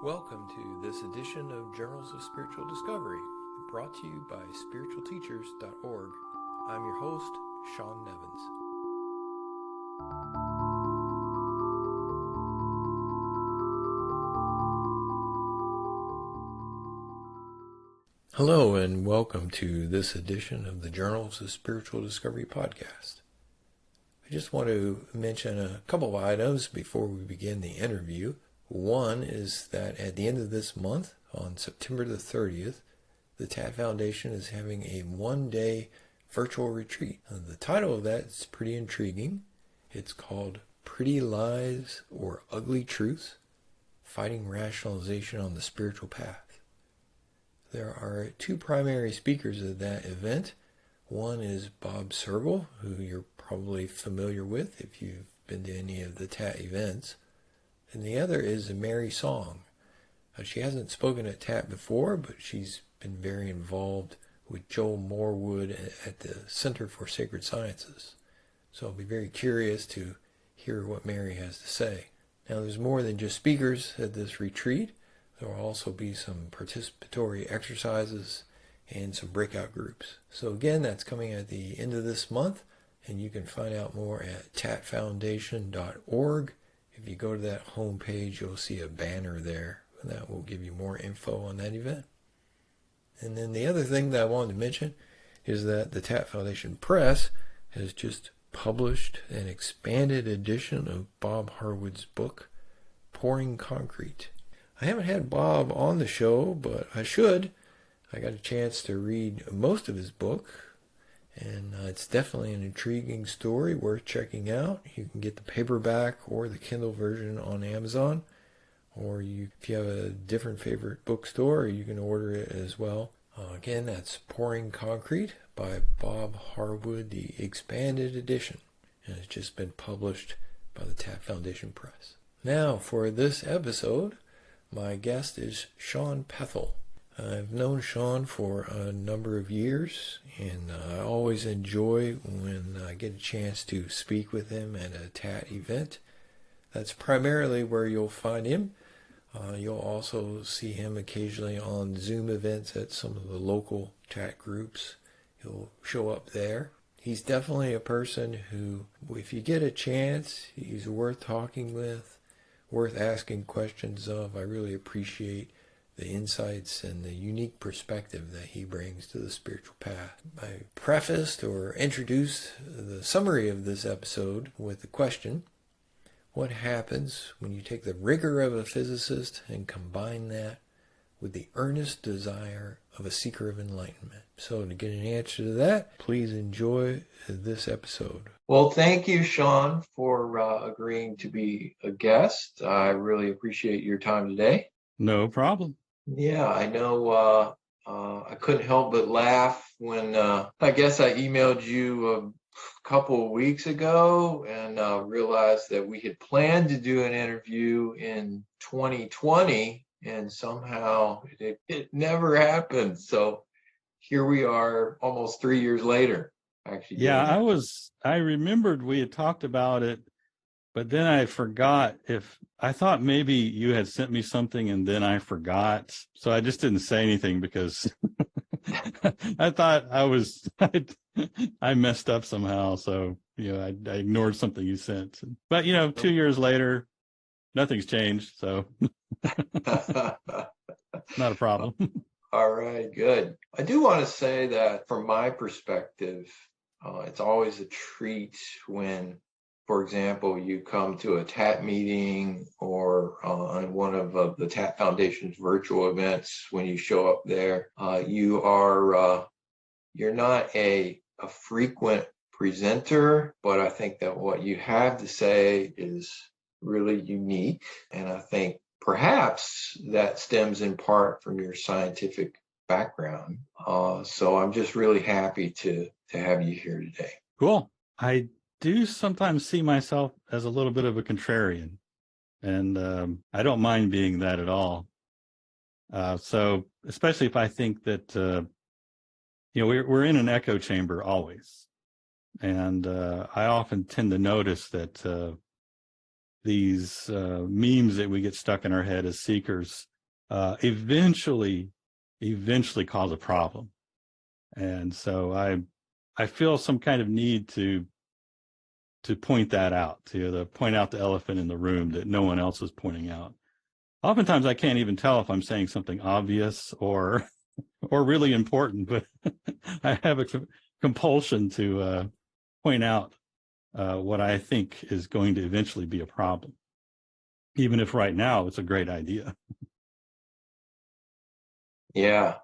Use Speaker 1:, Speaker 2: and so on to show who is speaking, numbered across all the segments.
Speaker 1: Welcome to this edition of Journals of Spiritual Discovery, brought to you by spiritualteachers.org. I'm your host, Shawn Nevins. Hello, and welcome to this edition of the Journals of Spiritual Discovery podcast. I just want to mention a couple of items before we begin the interview. One is that at the end of this month, on September the 30th, the TAT Foundation is having a one-day virtual retreat. The title of that is pretty intriguing. It's called Pretty Lies or Ugly Truths, Fighting Rationalization on the Spiritual Path. There are two primary speakers at that event. One is Bob Sergel, who you're probably familiar with if you've been to any of the TAT events. And the other is Mary Song. She hasn't spoken at TAT before, but she's been very involved with Joel Morwood at the Center for Sacred Sciences. So I'll be very curious to hear what Mary has to say. Now, there's more than just speakers at this retreat. There will also be some participatory exercises and some breakout groups. So again, that's coming at the end of this month, and you can find out more at tatfoundation.org. If you go to that home page, you'll see a banner there, and that will give you more info on that event. And then the other thing that I wanted to mention is that the TAT Foundation Press has just published an expanded edition of Bob Harwood's book, Pouring Concrete. I haven't had Bob on the show, but I should. I got a chance to read most of his book, and it's definitely an intriguing story worth checking out. You can get the paperback or the Kindle version on Amazon, or if you have a different favorite bookstore, you can order it as well. Again, that's Pouring Concrete by Bob Harwood, the expanded edition, and it's just been published by the TAT Foundation Press. Now, for this episode, my guest is Shawn Pethel. I've known Shawn for a number of years, and I always enjoy when I get a chance to speak with him at a TAT event. That's primarily where you'll find him. You'll also see him occasionally on Zoom events at some of the local TAT groups. He'll show up there. He's definitely a person who, if you get a chance, he's worth talking with, worth asking questions of. I really appreciate the insights and the unique perspective that he brings to the spiritual path. I prefaced or introduced the summary of this episode with the question, what happens when you take the rigor of a physicist and combine that with the earnest desire of a seeker of enlightenment? So to get an answer to that, please enjoy this episode. Well, thank you, Shawn, for agreeing to be a guest. I really appreciate your time today.
Speaker 2: No problem.
Speaker 1: Yeah, I know. I couldn't help but laugh when I guess I emailed you a couple of weeks ago and realized that we had planned to do an interview in 2020, and somehow it never happened. So here we are almost 3 years later. Actually,
Speaker 2: yeah, I remembered we had talked about it, but then I forgot I thought maybe you had sent me something and then I forgot. So I just didn't say anything because I thought I messed up somehow. So, I ignored something you sent. But, 2 years later, nothing's changed. So not a problem.
Speaker 1: All right, good. I do want to say that from my perspective, it's always a treat when, for example, you come to a TAT meeting or on one of the TAT Foundation's virtual events. When you show up there, you're not a frequent presenter, but I think that what you have to say is really unique. And I think perhaps that stems in part from your scientific background. So I'm just really happy to have you here today.
Speaker 2: Cool. I do sometimes see myself as a little bit of a contrarian, and I don't mind being that at all. So especially if I think that, we're in an echo chamber always. And I often tend to notice that, these memes that we get stuck in our head as seekers eventually cause a problem. And so I feel some kind of need to point that out, to point out the elephant in the room that no one else is pointing out. Oftentimes I can't even tell if I'm saying something obvious or really important, but I have a compulsion to point out what I think is going to eventually be a problem, even if right now it's a great idea.
Speaker 1: Yeah.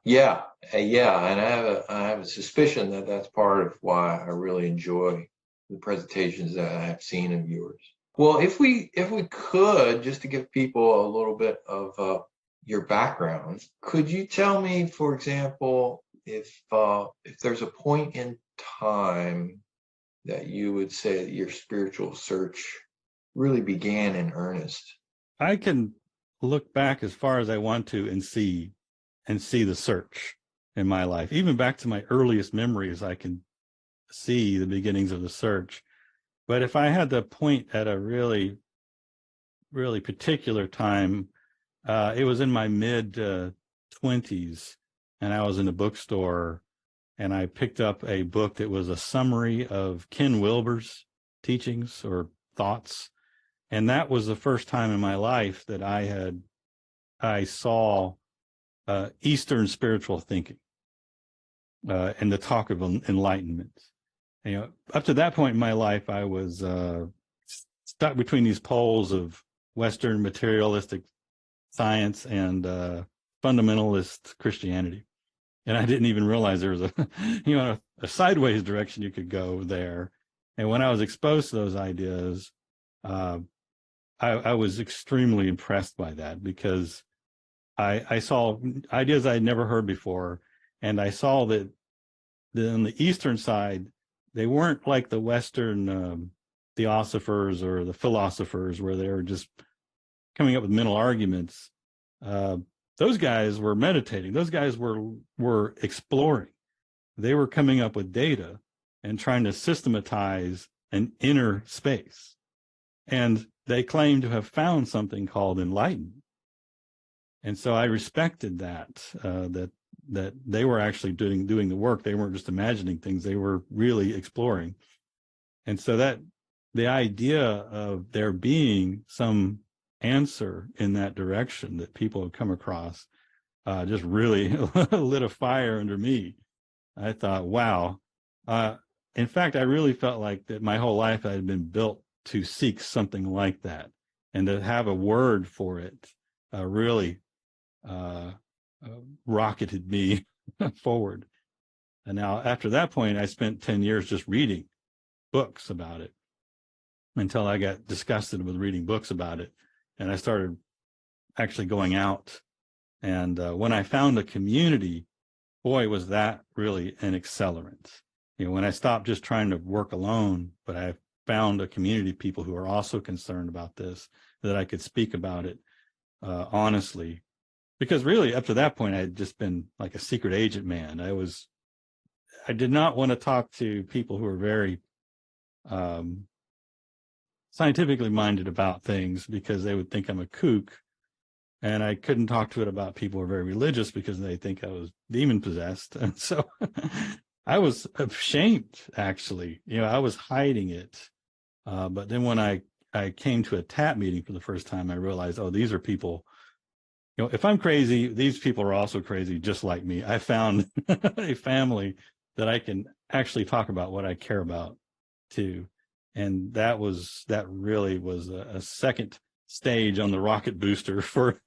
Speaker 1: And I have a suspicion that that's part of why I really enjoy the presentations that I have seen of yours. Well, if we could, just to give people a little bit of your background, could you tell me, for example, if there's a point in time that you would say that your spiritual search really began in earnest?
Speaker 2: I can look back as far as I want to and see the search in my life. Even back to my earliest memories, I can see the beginnings of the search. But if I had to point at a really, really particular time, it was in my mid-20s, and I was in a bookstore, and I picked up a book that was a summary of Ken Wilber's teachings or thoughts. And that was the first time in my life that I saw Eastern spiritual thinking and the talk of enlightenment. Up to that point in my life, I was stuck between these poles of Western materialistic science and fundamentalist Christianity, and I didn't even realize there was a sideways direction you could go there. And when I was exposed to those ideas, I was extremely impressed by that, because I saw ideas I had never heard before, and I saw that on the Eastern side, they weren't like the Western theosophers or the philosophers, where they were just coming up with mental arguments. Those guys were meditating. Those guys were exploring. They were coming up with data and trying to systematize an inner space. And they claimed to have found something called enlightenment. And so I respected that they were actually doing the work. They weren't just imagining things. They were really exploring. And so that the idea of there being some answer in that direction that people have come across just really lit a fire under me. I thought, wow. In fact, I really felt like that my whole life I had been built to seek something like that, and to have a word for it really rocketed me forward. And now after that point, I spent 10 years just reading books about it until I got disgusted with reading books about it. And I started actually going out. And when I found a community, boy, was that really an accelerant. When I stopped just trying to work alone, but I found a community of people who are also concerned about this, that I could speak about it honestly. Because really, up to that point, I had just been like a secret agent man. I did not want to talk to people who were very scientifically minded about things, because they would think I'm a kook. And I couldn't talk to it about people who are very religious, because they think I was demon possessed. And so I was ashamed, actually. I was hiding it. But then when I came to a TAP meeting for the first time, I realized, oh, these are people. If I'm crazy, these people are also crazy, just like me. I found a family that I can actually talk about what I care about too. And that really was a second stage on the rocket booster for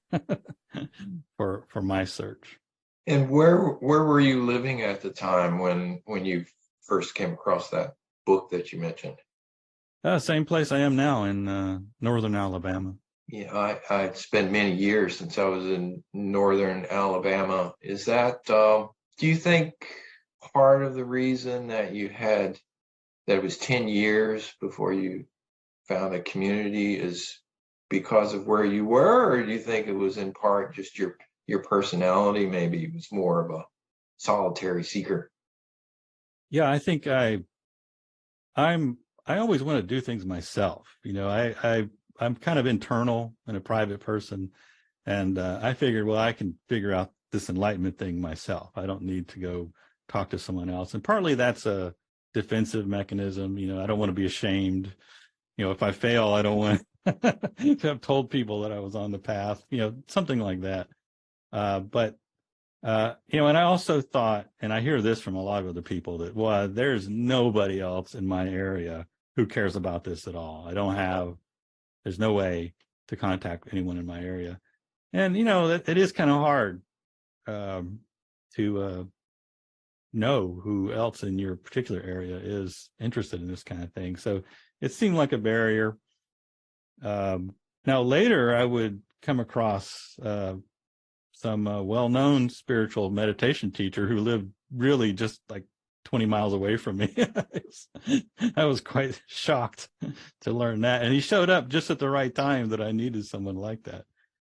Speaker 2: for my search.
Speaker 1: And where were you living at the time when you first came across that book that you mentioned?
Speaker 2: Same place I am now, in northern Alabama.
Speaker 1: Yeah, I spent many years since I was in northern Alabama. Is that, do you think part of the reason that it was 10 years before you found a community is because of where you were, or do you think it was in part just your personality? Maybe it was more of a solitary seeker.
Speaker 2: Yeah, I think I always want to do things myself. I'm kind of internal and a private person. And I figured, well, I can figure out this enlightenment thing myself. I don't need to go talk to someone else. And partly that's a defensive mechanism. I don't want to be ashamed. If I fail, I don't want to have told people that I was on the path, something like that. But and I also thought, and I hear this from a lot of other people, that, well, there's nobody else in my area who cares about this at all. There's no way to contact anyone in my area. And, it is kind of hard to know who else in your particular area is interested in this kind of thing. So it seemed like a barrier. Now, later, I would come across some well-known spiritual meditation teacher who lived really just like 20 miles away from me. I was quite shocked to learn that. And he showed up just at the right time that I needed someone like that.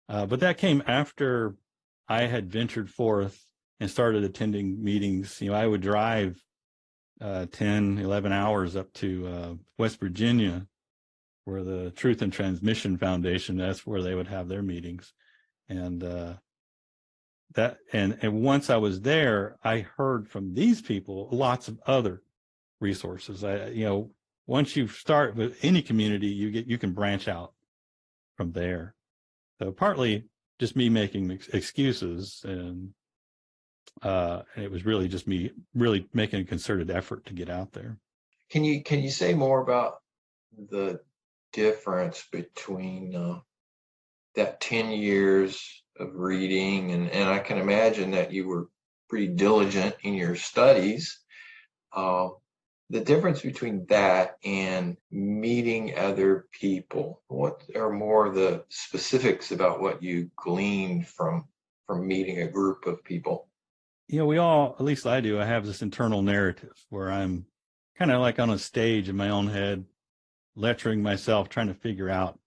Speaker 2: But that came after I had ventured forth and started attending meetings. I would drive 10, 11 hours up to West Virginia, where the Truth and Transmission Foundation, that's where they would have their meetings. And once I was there, I heard from these people lots of other resources. Once you start with any community, you can branch out from there. So partly just me making excuses, and it was really just me really making a concerted effort to get out there.
Speaker 1: Can you say more about the difference between that 10 years of reading, and I can imagine that you were pretty diligent in your studies, the difference between that and meeting other people? What are more of the specifics about what you gleaned from meeting a group of people?
Speaker 2: We all, at least I do, I have this internal narrative where I'm kind of like on a stage in my own head, lecturing myself, trying to figure out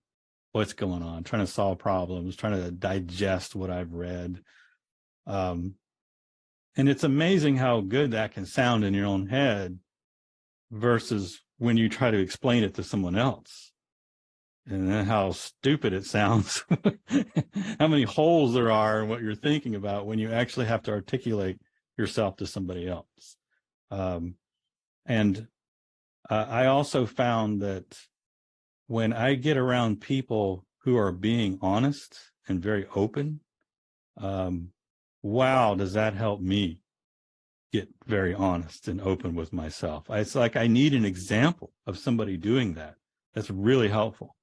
Speaker 2: what's going on, trying to solve problems, trying to digest what I've read. And it's amazing how good that can sound in your own head versus when you try to explain it to someone else, and then how stupid it sounds, how many holes there are in what you're thinking about when you actually have to articulate yourself to somebody else. And I also found that when I get around people who are being honest and very open, wow, does that help me get very honest and open with myself. It's like I need an example of somebody doing that. That's really helpful.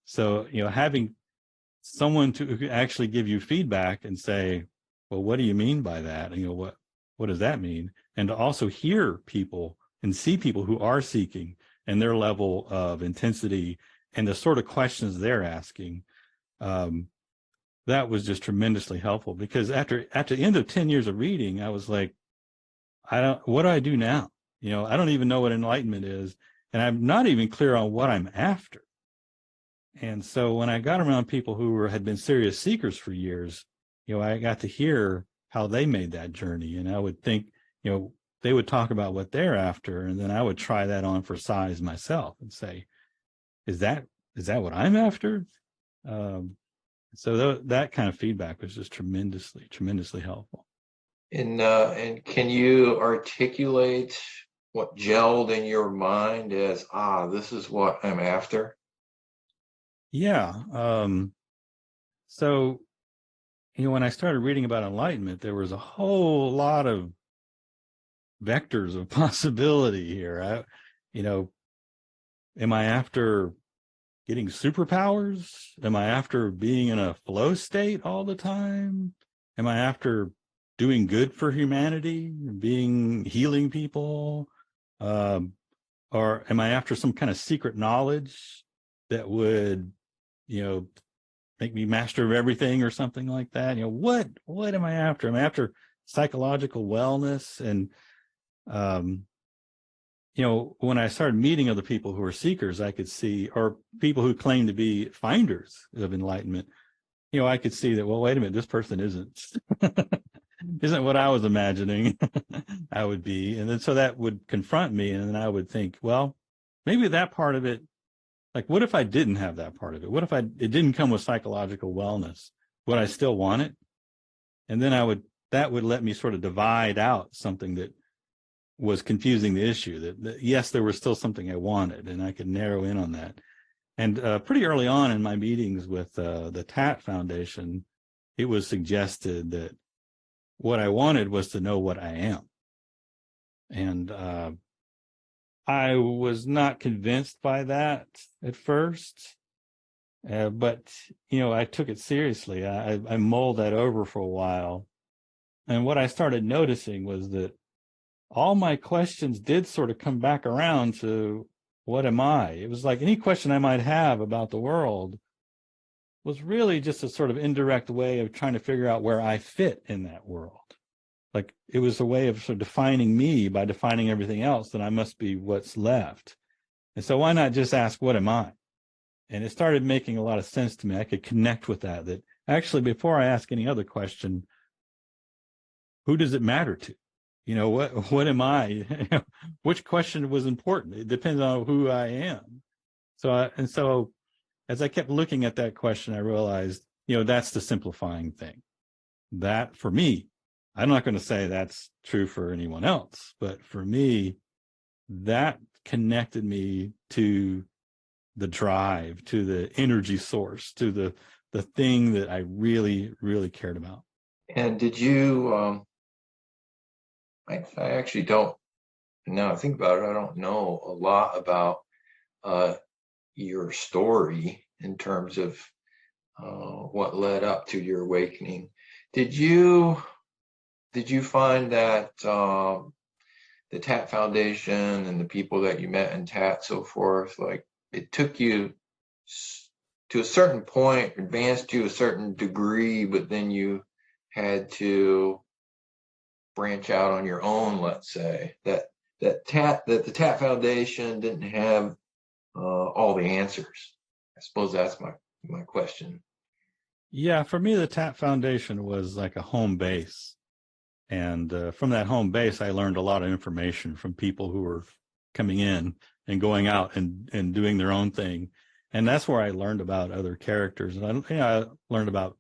Speaker 2: So, having someone to actually give you feedback and say, well, what do you mean by that? And, what does that mean? And to also hear people and see people who are seeking and their level of intensity and the sort of questions they're asking, that was just tremendously helpful, because after the end of 10 years of reading, I was like, what do I do now? I don't even know what enlightenment is, and I'm not even clear on what I'm after. And so when I got around people who had been serious seekers for years, I got to hear how they made that journey. And I would think, they would talk about what they're after, and then I would try that on for size myself and say, is that what I'm after? So that kind of feedback was just tremendously helpful.
Speaker 1: And can you articulate what gelled in your mind as, this is what I'm after?
Speaker 2: Yeah. So, when I started reading about enlightenment, there was a whole lot of vectors of possibility here. Am I after getting superpowers? Am I after being in a flow state all the time? Am I after doing good for humanity, healing people? Or am I after some kind of secret knowledge that would, make me master of everything or something like that? What am I after? Am I after psychological wellness? And, when I started meeting other people who are seekers, I could see, or people who claim to be finders of enlightenment, I could see that, well, wait a minute, this person isn't what I was imagining I would be. And then so that would confront me. And then I would think, well, maybe that part of it Like, what if I didn't have that part of it? What if it didn't come with psychological wellness? Would I still want it? And then that would let me sort of divide out something that was confusing the issue, that yes, there was still something I wanted, and I could narrow in on that. And pretty early on in my meetings with the TAT Foundation, it was suggested that what I wanted was to know what I am. And I was not convinced by that at first, but, I took it seriously. I mulled that over for a while. And what I started noticing was that all my questions did sort of come back around to, what am I? It was like any question I might have about the world was really just a sort of indirect way of trying to figure out where I fit in that world. Like, it was a way of sort of defining me by defining everything else, then I must be what's left. And so why not just ask, what am I? And it started making a lot of sense to me. I could connect with that actually, before I ask any other question, who does it matter to? What am I? Which question was important? It depends on who I am. So as I kept looking at that question, I realized, that's the simplifying thing. That, for me, I'm not going to say that's true for anyone else, but for me, that connected me to the drive, to the energy source, to the thing that I really, really cared about.
Speaker 1: And did you, I actually don't, now I think about it, I don't know a lot about your story in terms of what led up to your awakening. Did you find that the TAT Foundation and the people that you met in TAT, so forth, like it took you to a certain point, advanced to a certain degree, but then you had to branch out on your own, let's say, that the TAT Foundation didn't have all the answers? I suppose that's my question.
Speaker 2: Yeah, for me, the TAT Foundation was like a home base. And from that home base, I learned a lot of information from people who were coming in and going out and doing their own thing. And that's where I learned about other characters. And I learned about,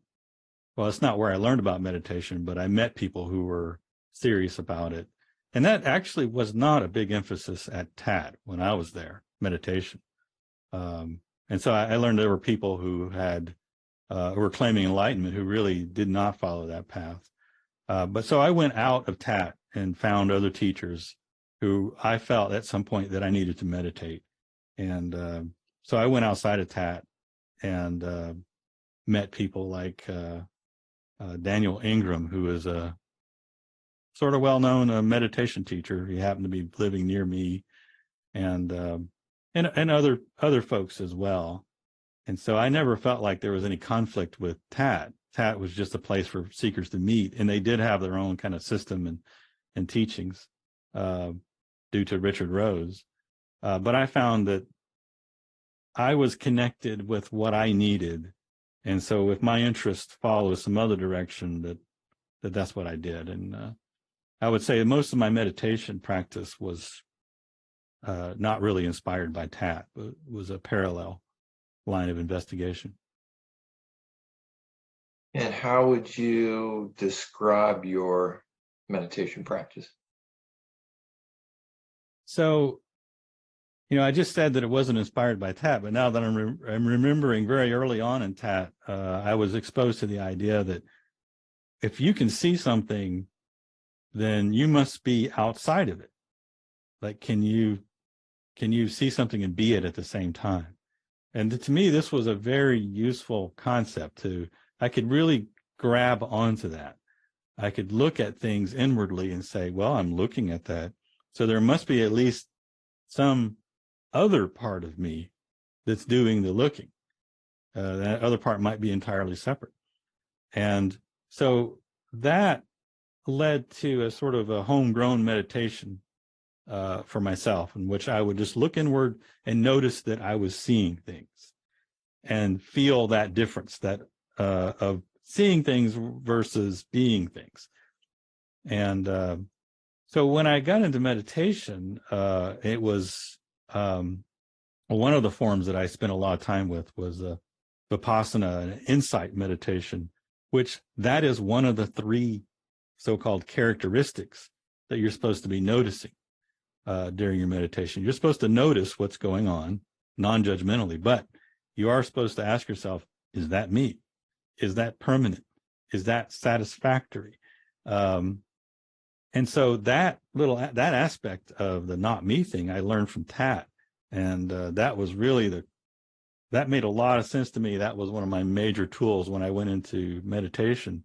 Speaker 2: well, it's not where I learned about meditation, but I met people who were serious about it. And that actually was not a big emphasis at TAT when I was there, meditation. And so I learned there were people who were claiming enlightenment who really did not follow that path. But so I went out of TAT and found other teachers who I felt at some point that I needed to meditate. And so I went outside of TAT and met people like Daniel Ingram, who is a sort of well-known meditation teacher. He happened to be living near me, and other folks as well. And so I never felt like there was any conflict with TAT. TAT was just a place for seekers to meet, and they did have their own kind of system and teachings due to Richard Rose. But I found that I was connected with what I needed, and so if my interest follows some other direction, that's what I did. And I would say most of my meditation practice was not really inspired by TAT, but was a parallel line of investigation.
Speaker 1: And how would you describe your meditation practice?
Speaker 2: So, I just said that it wasn't inspired by TAT, but now that I'm remembering very early on in TAT, I was exposed to the idea that if you can see something, then you must be outside of it. Like, can you see something and be it at the same time? And to me, this was a very useful concept. I could really grab onto that. I could look at things inwardly and say, well, I'm looking at that, so there must be at least some other part of me that's doing the looking. That other part might be entirely separate. And so that led to a sort of a homegrown meditation for myself, in which I would just look inward and notice that I was seeing things and feel that difference of seeing things versus being things. And so when I got into meditation, it was one of the forms that I spent a lot of time with was Vipassana, an insight meditation, which that is one of the three so-called characteristics that you're supposed to be noticing during your meditation. You're supposed to notice what's going on non-judgmentally, but you are supposed to ask yourself, is that me? Is that permanent? Is that satisfactory? And so that aspect of the not me thing, I learned from Tat. And that was really that made a lot of sense to me. That was one of my major tools when I went into meditation.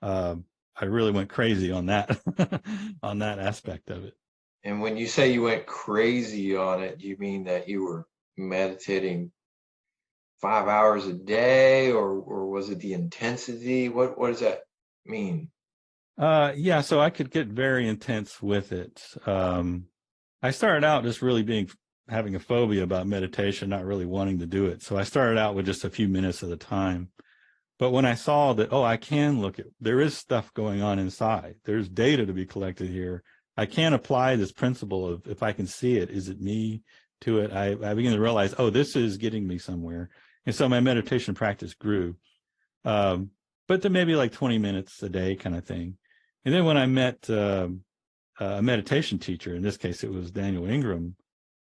Speaker 2: I really went crazy on that, on that aspect of it.
Speaker 1: And when you say you went crazy on it, you mean that you were meditating 5 hours a day, or was it the intensity? What does that mean?
Speaker 2: Yeah, so I could get very intense with it. I started out just really having a phobia about meditation, not really wanting to do it. So I started out with just a few minutes at a time. But when I saw that, I can there is stuff going on inside. There's data to be collected here. I can apply this principle of, if I can see it, is it me, to it? I began to realize, this is getting me somewhere. And so my meditation practice grew. But to maybe like 20 minutes a day kind of thing. And then when I met a meditation teacher, in this case, it was Daniel Ingram,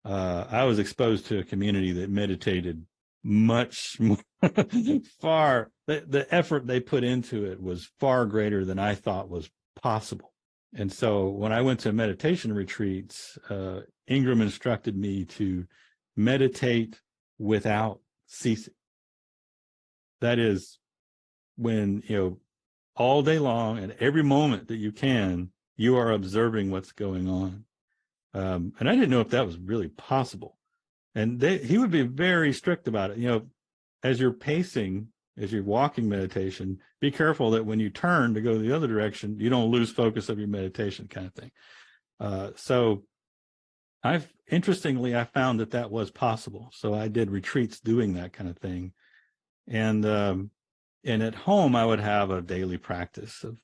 Speaker 2: I was exposed to a community that meditated much more far. The effort they put into it was far greater than I thought was possible. And so when I went to meditation retreats, Ingram instructed me to meditate without ceasing. That is, when, all day long, at every moment that you can, you are observing what's going on. And I didn't know if that was really possible. And he would be very strict about it. As you're pacing, as you're walking meditation, be careful that when you turn to go the other direction, you don't lose focus of your meditation, kind of thing. So interestingly, I found that was possible. So I did retreats doing that kind of thing. And at home, I would have a daily practice of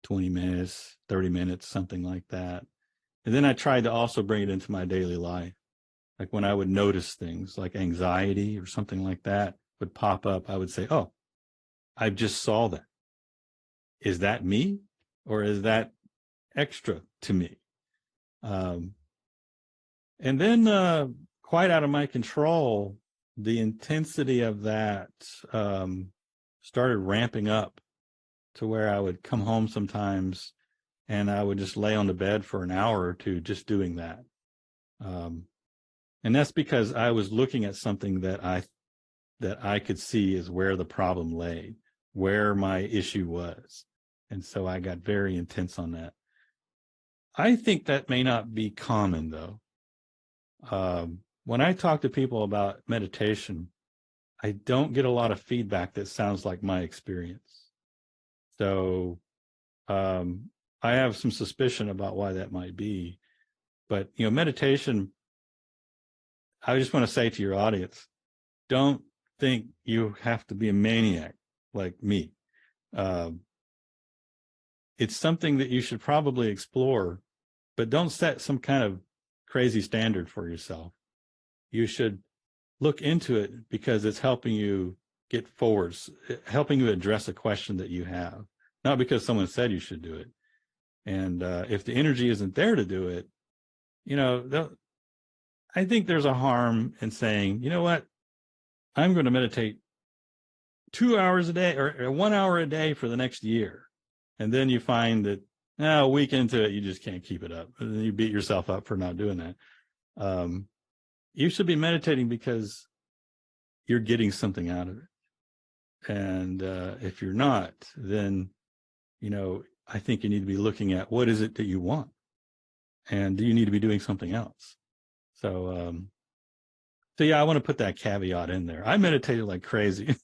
Speaker 2: 20 minutes, 30 minutes, something like that. And then I tried to also bring it into my daily life. Like when I would notice things like anxiety or something like that would pop up, I would say, I just saw that. Is that me, or is that extra to me? And then quite out of my control, the intensity of that started ramping up to where I would come home sometimes and I would just lay on the bed for an hour or two just doing that. And that's because I was looking at something that I could see is where the problem lay, where my issue was. And so I got very intense on that. I think that may not be common, though. When I talk to people about meditation, I don't get a lot of feedback that sounds like my experience. So I have some suspicion about why that might be. But, meditation, I just want to say to your audience, don't think you have to be a maniac like me. It's something that you should probably explore, but don't set some kind of crazy standard for yourself. You should look into it because it's helping you get forwards, helping you address a question that you have, not because someone said you should do it. And if the energy isn't there to do it, I think there's a harm in saying, you know what, I'm going to meditate 2 hours a day or 1 hour a day for the next year. And then you find that a week into it, you just can't keep it up. And then you beat yourself up for not doing that. You should be meditating because you're getting something out of it. And if you're not, then, I think you need to be looking at what is it that you want? And do you need to be doing something else? So yeah, I want to put that caveat in there. I meditated like crazy.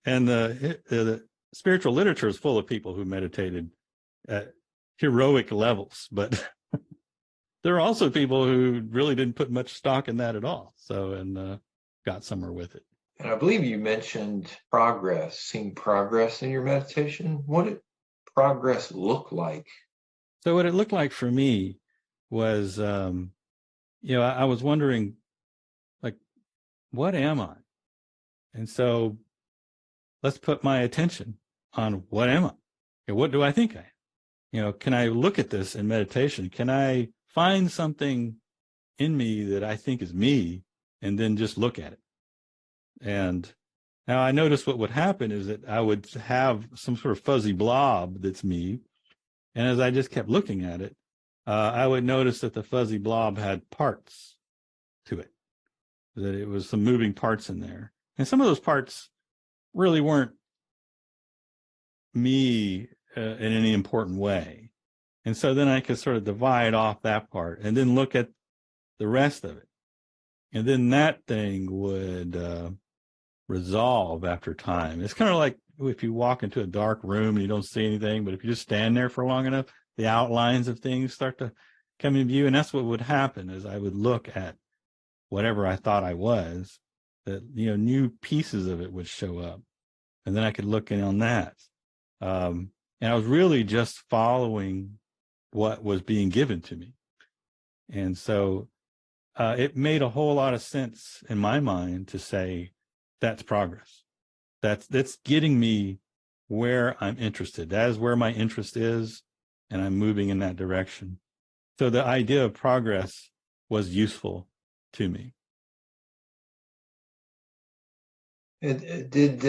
Speaker 2: And the spiritual literature is full of people who meditated at heroic levels, but there are also people who really didn't put much stock in that at all. So, and got somewhere with it.
Speaker 1: And I believe you mentioned seeing progress in your meditation. What did progress look like?
Speaker 2: So what it looked like for me was, I was wondering, like, what am I? And so let's put my attention on what am I? And what do I think I am? Can I look at this in meditation? Can I find something in me that I think is me and then just look at it? And now I noticed what would happen is that I would have some sort of fuzzy blob that's me. And as I just kept looking at it, I would notice that the fuzzy blob had parts to it, that it was some moving parts in there. And some of those parts really weren't me in any important way. And so then I could sort of divide off that part and then look at the rest of it. And then that thing would resolve after time. It's kind of like if you walk into a dark room and you don't see anything, but if you just stand there for long enough, the outlines of things start to come in view. And that's what would happen is I would look at whatever I thought I was, that, new pieces of it would show up. And then I could look in on that. And I was really just following what was being given to me. And so it made a whole lot of sense in my mind to say, that's progress. That's getting me where I'm interested. That is where my interest is, and I'm moving in that direction. So the idea of progress was useful to me.
Speaker 1: Did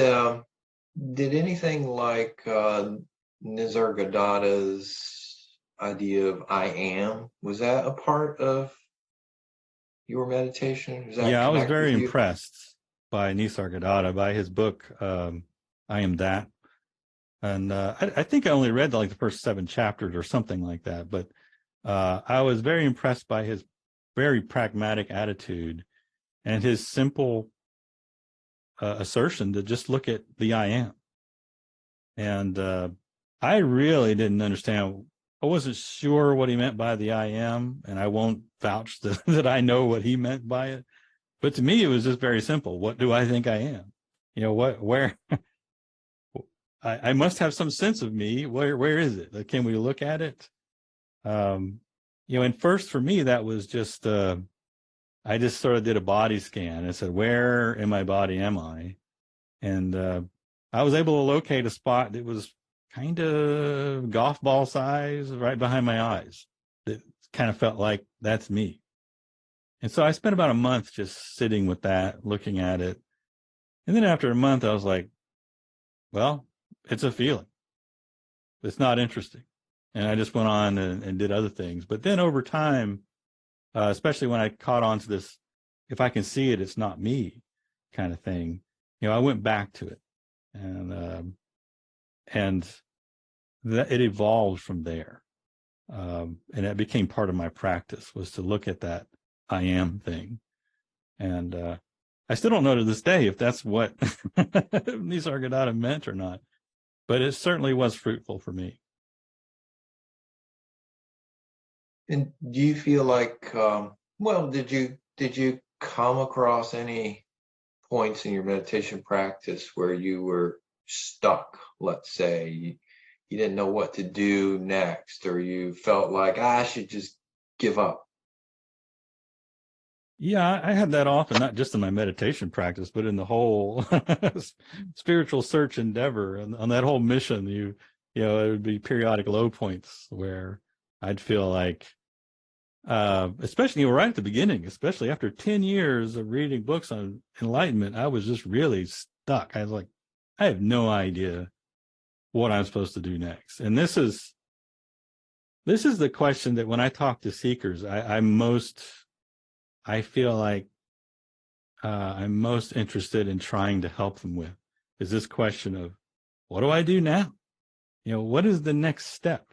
Speaker 1: anything like Nisargadatta's idea of I am, was that a part of your meditation? Does that
Speaker 2: Yeah, I was
Speaker 1: connect
Speaker 2: very
Speaker 1: with you?
Speaker 2: impressed by Nisargadatta, by his book, I Am That. And I think I only read like the first 7 chapters or something like that. But I was very impressed by his very pragmatic attitude and his simple assertion to just look at the I am. And I really didn't understand. I wasn't sure what he meant by the I am, and I won't vouch that I know what he meant by it. But to me, it was just very simple. What do I think I am? Where I must have some sense of me. Where is it? Can we look at it? And first for me, that was just, I just sort of did a body scan and said, where in my body am I? And I was able to locate a spot that was kind of golf ball size right behind my eyes. That kind of felt like that's me. And so I spent about a month just sitting with that, looking at it. And then after a month, I was like, well, it's a feeling. It's not interesting. And I just went on and did other things. But then over time, especially when I caught on to this, if I can see it, it's not me kind of thing, I went back to it. And that it evolved from there. And it became part of my practice, was to look at that I am thing. And I still don't know to this day if that's what Nisargadatta meant or not, but it certainly was fruitful for me.
Speaker 1: And do you feel like, did you come across any points in your meditation practice where you were stuck? Let's say you didn't know what to do next, or you felt like I should just give up.
Speaker 2: Yeah, I had that often, not just in my meditation practice, but in the whole spiritual search endeavor. And on that whole mission, it would be periodic low points where I'd feel like, especially right at the beginning, especially after 10 years of reading books on enlightenment, I was just really stuck. I was like, I have no idea what I'm supposed to do next. And this is the question that when I talk to seekers, I feel like I'm most interested in trying to help them with, is this question of, what do I do now? What is the next step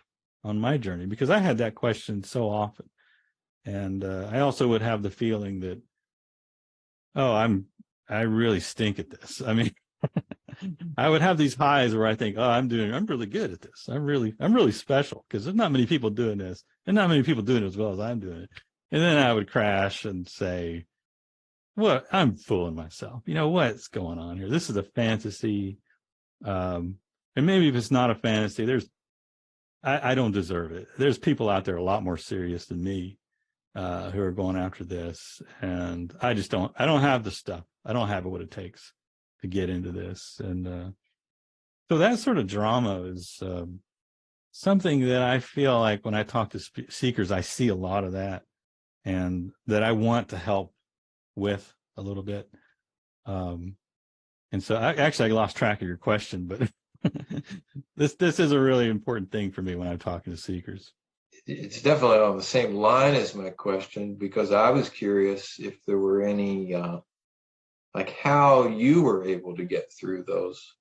Speaker 2: on my journey? Because I had that question so often. And I also would have the feeling that, I really stink at this. I mean, I would have these highs where I think, I'm really good at this. I'm really special, because there's not many people doing this, and not many people doing it as well as I'm doing it. And then I would crash and say, well, I'm fooling myself. What's going on here? This is a fantasy. And maybe if it's not a fantasy, I don't deserve it. There's people out there a lot more serious than me who are going after this. And I don't have the stuff. I don't have what it takes to get into this. And so that sort of drama is something that I feel like when I talk to seekers, I see a lot of that, and that I want to help with a little bit. And so I lost track of your question, but this is a really important thing for me when I'm talking to seekers.
Speaker 1: It's definitely on the same line as my question, because I was curious if there were any, like how you were able to get through those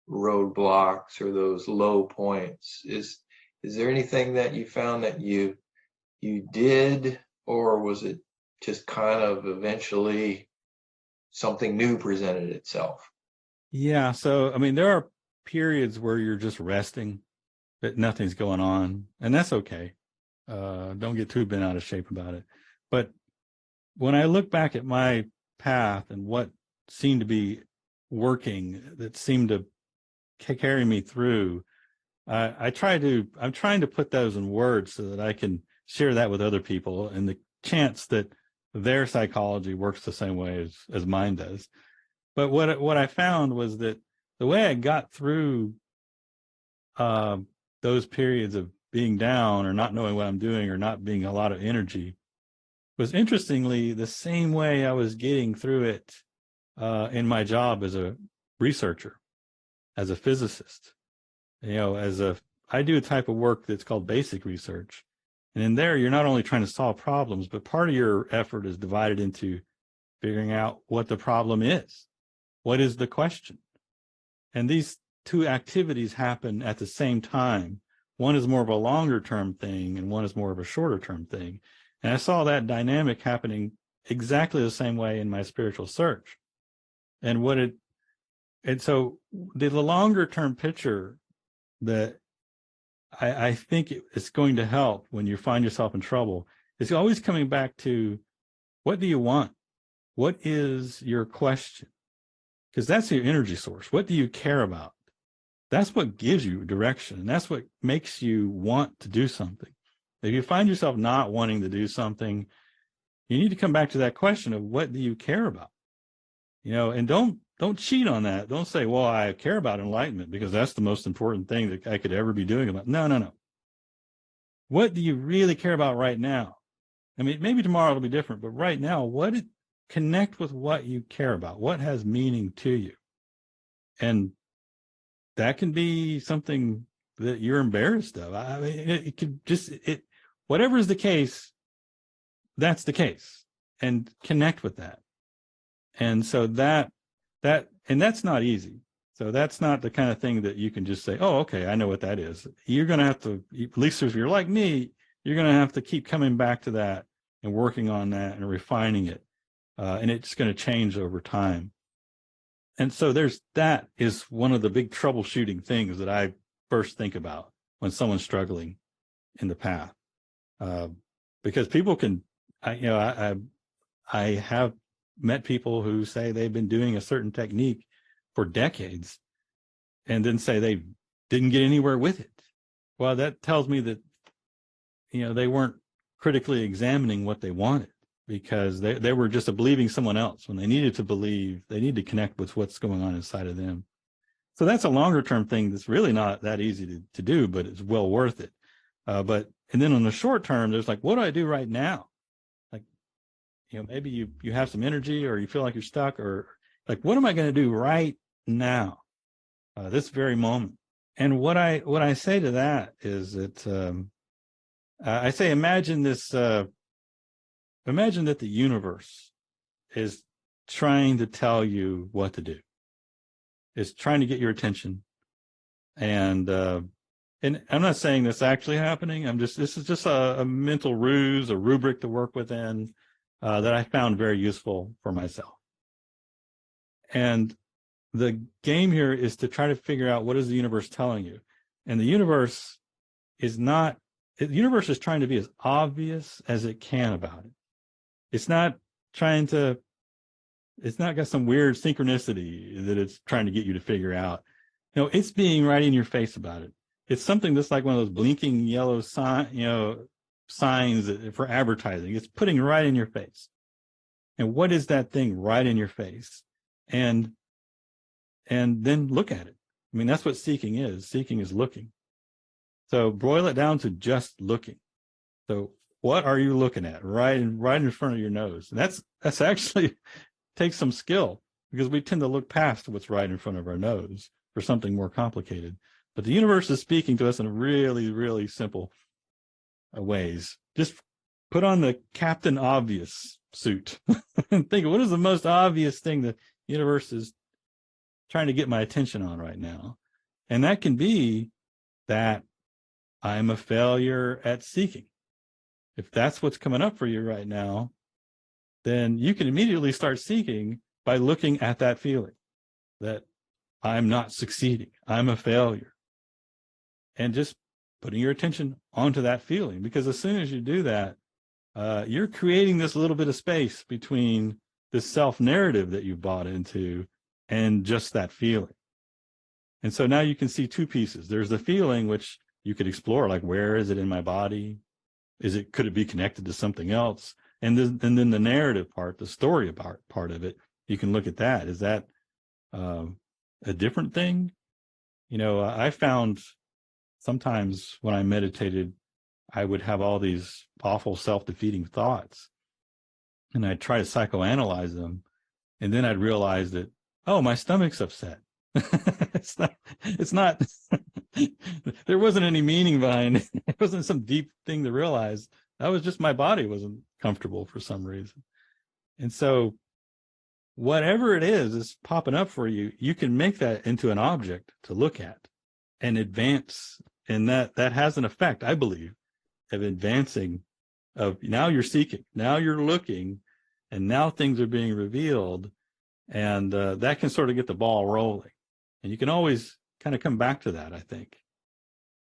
Speaker 1: roadblocks or those low points. Is there anything that you found that you did, or was it just kind of eventually something new presented itself?
Speaker 2: Yeah. So, I mean, there are periods where you're just resting, that nothing's going on, and that's okay. Don't get too bent out of shape about it. But when I look back at my path and what seemed to be working, that seemed to carry me through, I'm trying to put those in words so that I can share that with other people, and the chance that their psychology works the same way as mine does. But what I found was that the way I got through those periods of being down or not knowing what I'm doing or not being a lot of energy was interestingly the same way I was getting through it in my job as a researcher, as a physicist. I do a type of work that's called basic research. And in there, you're not only trying to solve problems, but part of your effort is divided into figuring out what the problem is. What is the question? And these two activities happen at the same time. One is more of a longer term thing, and one is more of a shorter term thing. And I saw that dynamic happening exactly the same way in my spiritual search. And so the longer term picture that I think it's going to help when you find yourself in trouble is always coming back to, what do you want? What is your question? Because that's your energy source. What do you care about? That's what gives you direction. And that's what makes you want to do something. If you find yourself not wanting to do something, you need to come back to that question of, what do you care about? And don't cheat on that. Don't say, well, I care about enlightenment because that's the most important thing that I could ever be doing about. No. What do you really care about right now? I mean, maybe tomorrow it'll be different, but right now, connect with what you care about, what has meaning to you. And that can be something that you're embarrassed of. I mean, it could whatever is the case, that's the case, and connect with that. And so and that's not easy. So that's not the kind of thing that you can just say, oh, okay, I know what that is. You're going to have to, at least if you're like me, you're going to have to keep coming back to that and working on that and refining it. And it's going to change over time. And so that is one of the big troubleshooting things that I first think about when someone's struggling in the path. Because people can, I have met people who say they've been doing a certain technique for decades and then say they didn't get anywhere with it. Well, that tells me that, they weren't critically examining what they wanted, because they were just believing someone else when they needed to believe. They need to connect with what's going on inside of them. So that's a longer term thing that's really not that easy to do, but it's well worth it. And then on the short term, there's like, what do I do right now? Like, maybe you have some energy, or you feel like you're stuck, or like, what am I going to do right now, this very moment? And what I say to that is that I say, imagine this. Imagine that the universe is trying to tell you what to do. It's trying to get your attention. And I'm not saying this actually happening. This is just a mental ruse, a rubric to work within that I found very useful for myself. And the game here is to try to figure out, what is the universe telling you? And the universe is trying to be as obvious as it can about it. It's not got some weird synchronicity that it's trying to get you to figure out. It's being right in your face about it. It's something that's like one of those blinking yellow signs for advertising. It's putting right in your face. And what is that thing right in your face? and then look at it. I mean, that's what seeking is. Seeking is looking. So boil it down to just looking. So what are you looking at right in front of your nose? And that's actually takes some skill, because we tend to look past what's right in front of our nose for something more complicated. But the universe is speaking to us in really, really simple ways. Just put on the Captain Obvious suit and think, what is the most obvious thing the universe is trying to get my attention on right now? And that can be that I'm a failure at seeking. If that's what's coming up for you right now, then you can immediately start seeking by looking at that feeling that I'm not succeeding, I'm a failure, and just putting your attention onto that feeling. Because as soon as you do that, you're creating this little bit of space between this self-narrative that you bought into and just that feeling. And so now you can see two pieces. There's the feeling, which you could explore, like, where is it in my body? Could it be connected to something else? And then the narrative part, the story part of it, you can look at that. Is that a different thing? I found sometimes when I meditated, I would have all these awful self-defeating thoughts, and I'd try to psychoanalyze them, and then I'd realize that, oh, my stomach's upset. It's not there wasn't any meaning behind it. It wasn't some deep thing to realize. That was just my body wasn't comfortable for some reason. And so whatever it is popping up for you, you can make that into an object to look at and advance. And that has an effect, I believe, of advancing, of now you're seeking, now you're looking, and now things are being revealed. And that can sort of get the ball rolling. And you can always kind of come back to that, I think.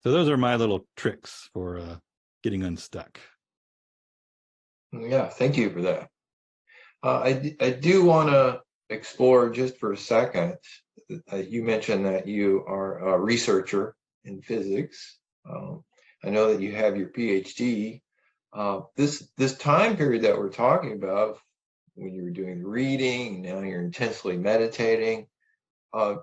Speaker 2: So those are my little tricks for getting unstuck.
Speaker 1: Yeah, thank you for that. I do want to explore just for a second. You mentioned that you are a researcher in physics. I know that you have your PhD. This time period that we're talking about, when you were doing the reading, now you're intensely meditating.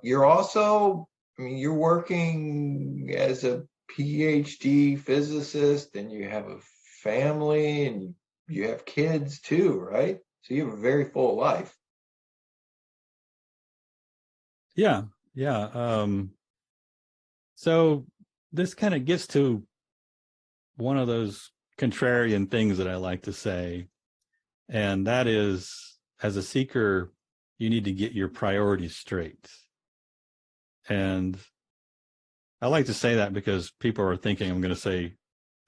Speaker 1: You're also, you're working as a PhD physicist, and you have a family, and you have kids too, right? So you have a very full life.
Speaker 2: Yeah. So this kind of gets to one of those contrarian things that I like to say, and that is, as a seeker, you need to get your priorities straight. And I like to say that because people are thinking I'm going to say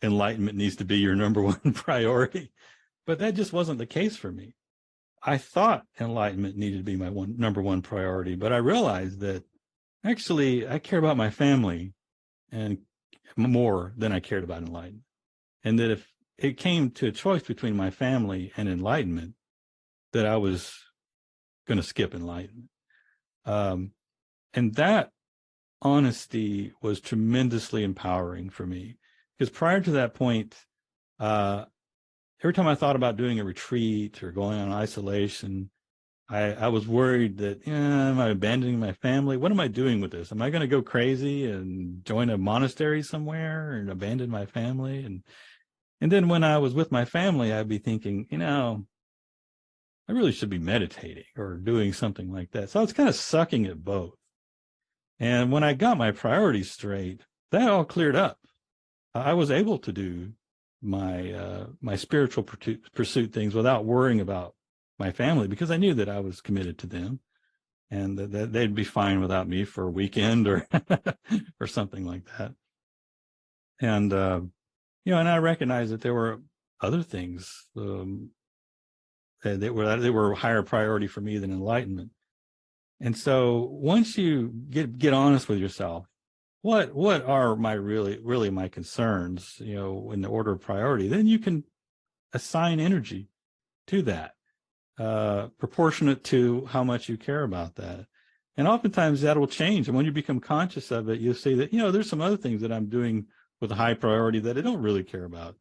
Speaker 2: enlightenment needs to be your number one priority, but that just wasn't the case for me. I thought enlightenment needed to be my number one priority, but I realized that actually I care about my family and more than I cared about enlightenment. And that if it came to a choice between my family and enlightenment, that I was going to skip enlightenment. And that honesty was tremendously empowering for me, because prior to that point, every time I thought about doing a retreat or going on isolation, I was worried that, am I abandoning my family? What am I doing with this? Am I going to go crazy and join a monastery somewhere and abandon my family? And then when I was with my family, I'd be thinking, I really should be meditating or doing something like that. So I was kind of sucking at both. And when I got my priorities straight, that all cleared up. I was able to do my spiritual pursuit things without worrying about my family, because I knew that I was committed to them, and that they'd be fine without me for a weekend or or something like that. And and I recognized that there were other things that were higher priority for me than enlightenment. And so once you get honest with yourself, what are my really my concerns, in the order of priority, then you can assign energy to that, proportionate to how much you care about that. And oftentimes that will change. And when you become conscious of it, you'll see that, there's some other things that I'm doing with a high priority that I don't really care about.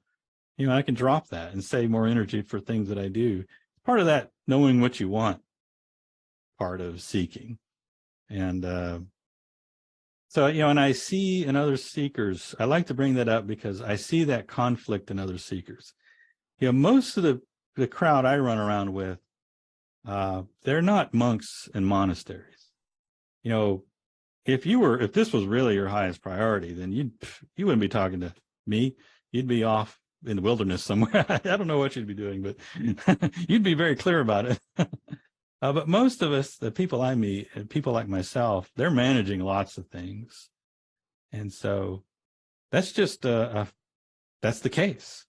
Speaker 2: I can drop that and save more energy for things that I do. Part of that, knowing what you want. part of seeking. And so, and I see in other seekers, I like to bring that up because I see that conflict in other seekers. Most of the crowd I run around with, they're not monks in monasteries. If this was really your highest priority, then you wouldn't be talking to me. You'd be off in the wilderness somewhere. I don't know what you'd be doing, but you'd be very clear about it. But most of us, the people I meet, and people like myself, they're managing lots of things. And so that's just, that's the case.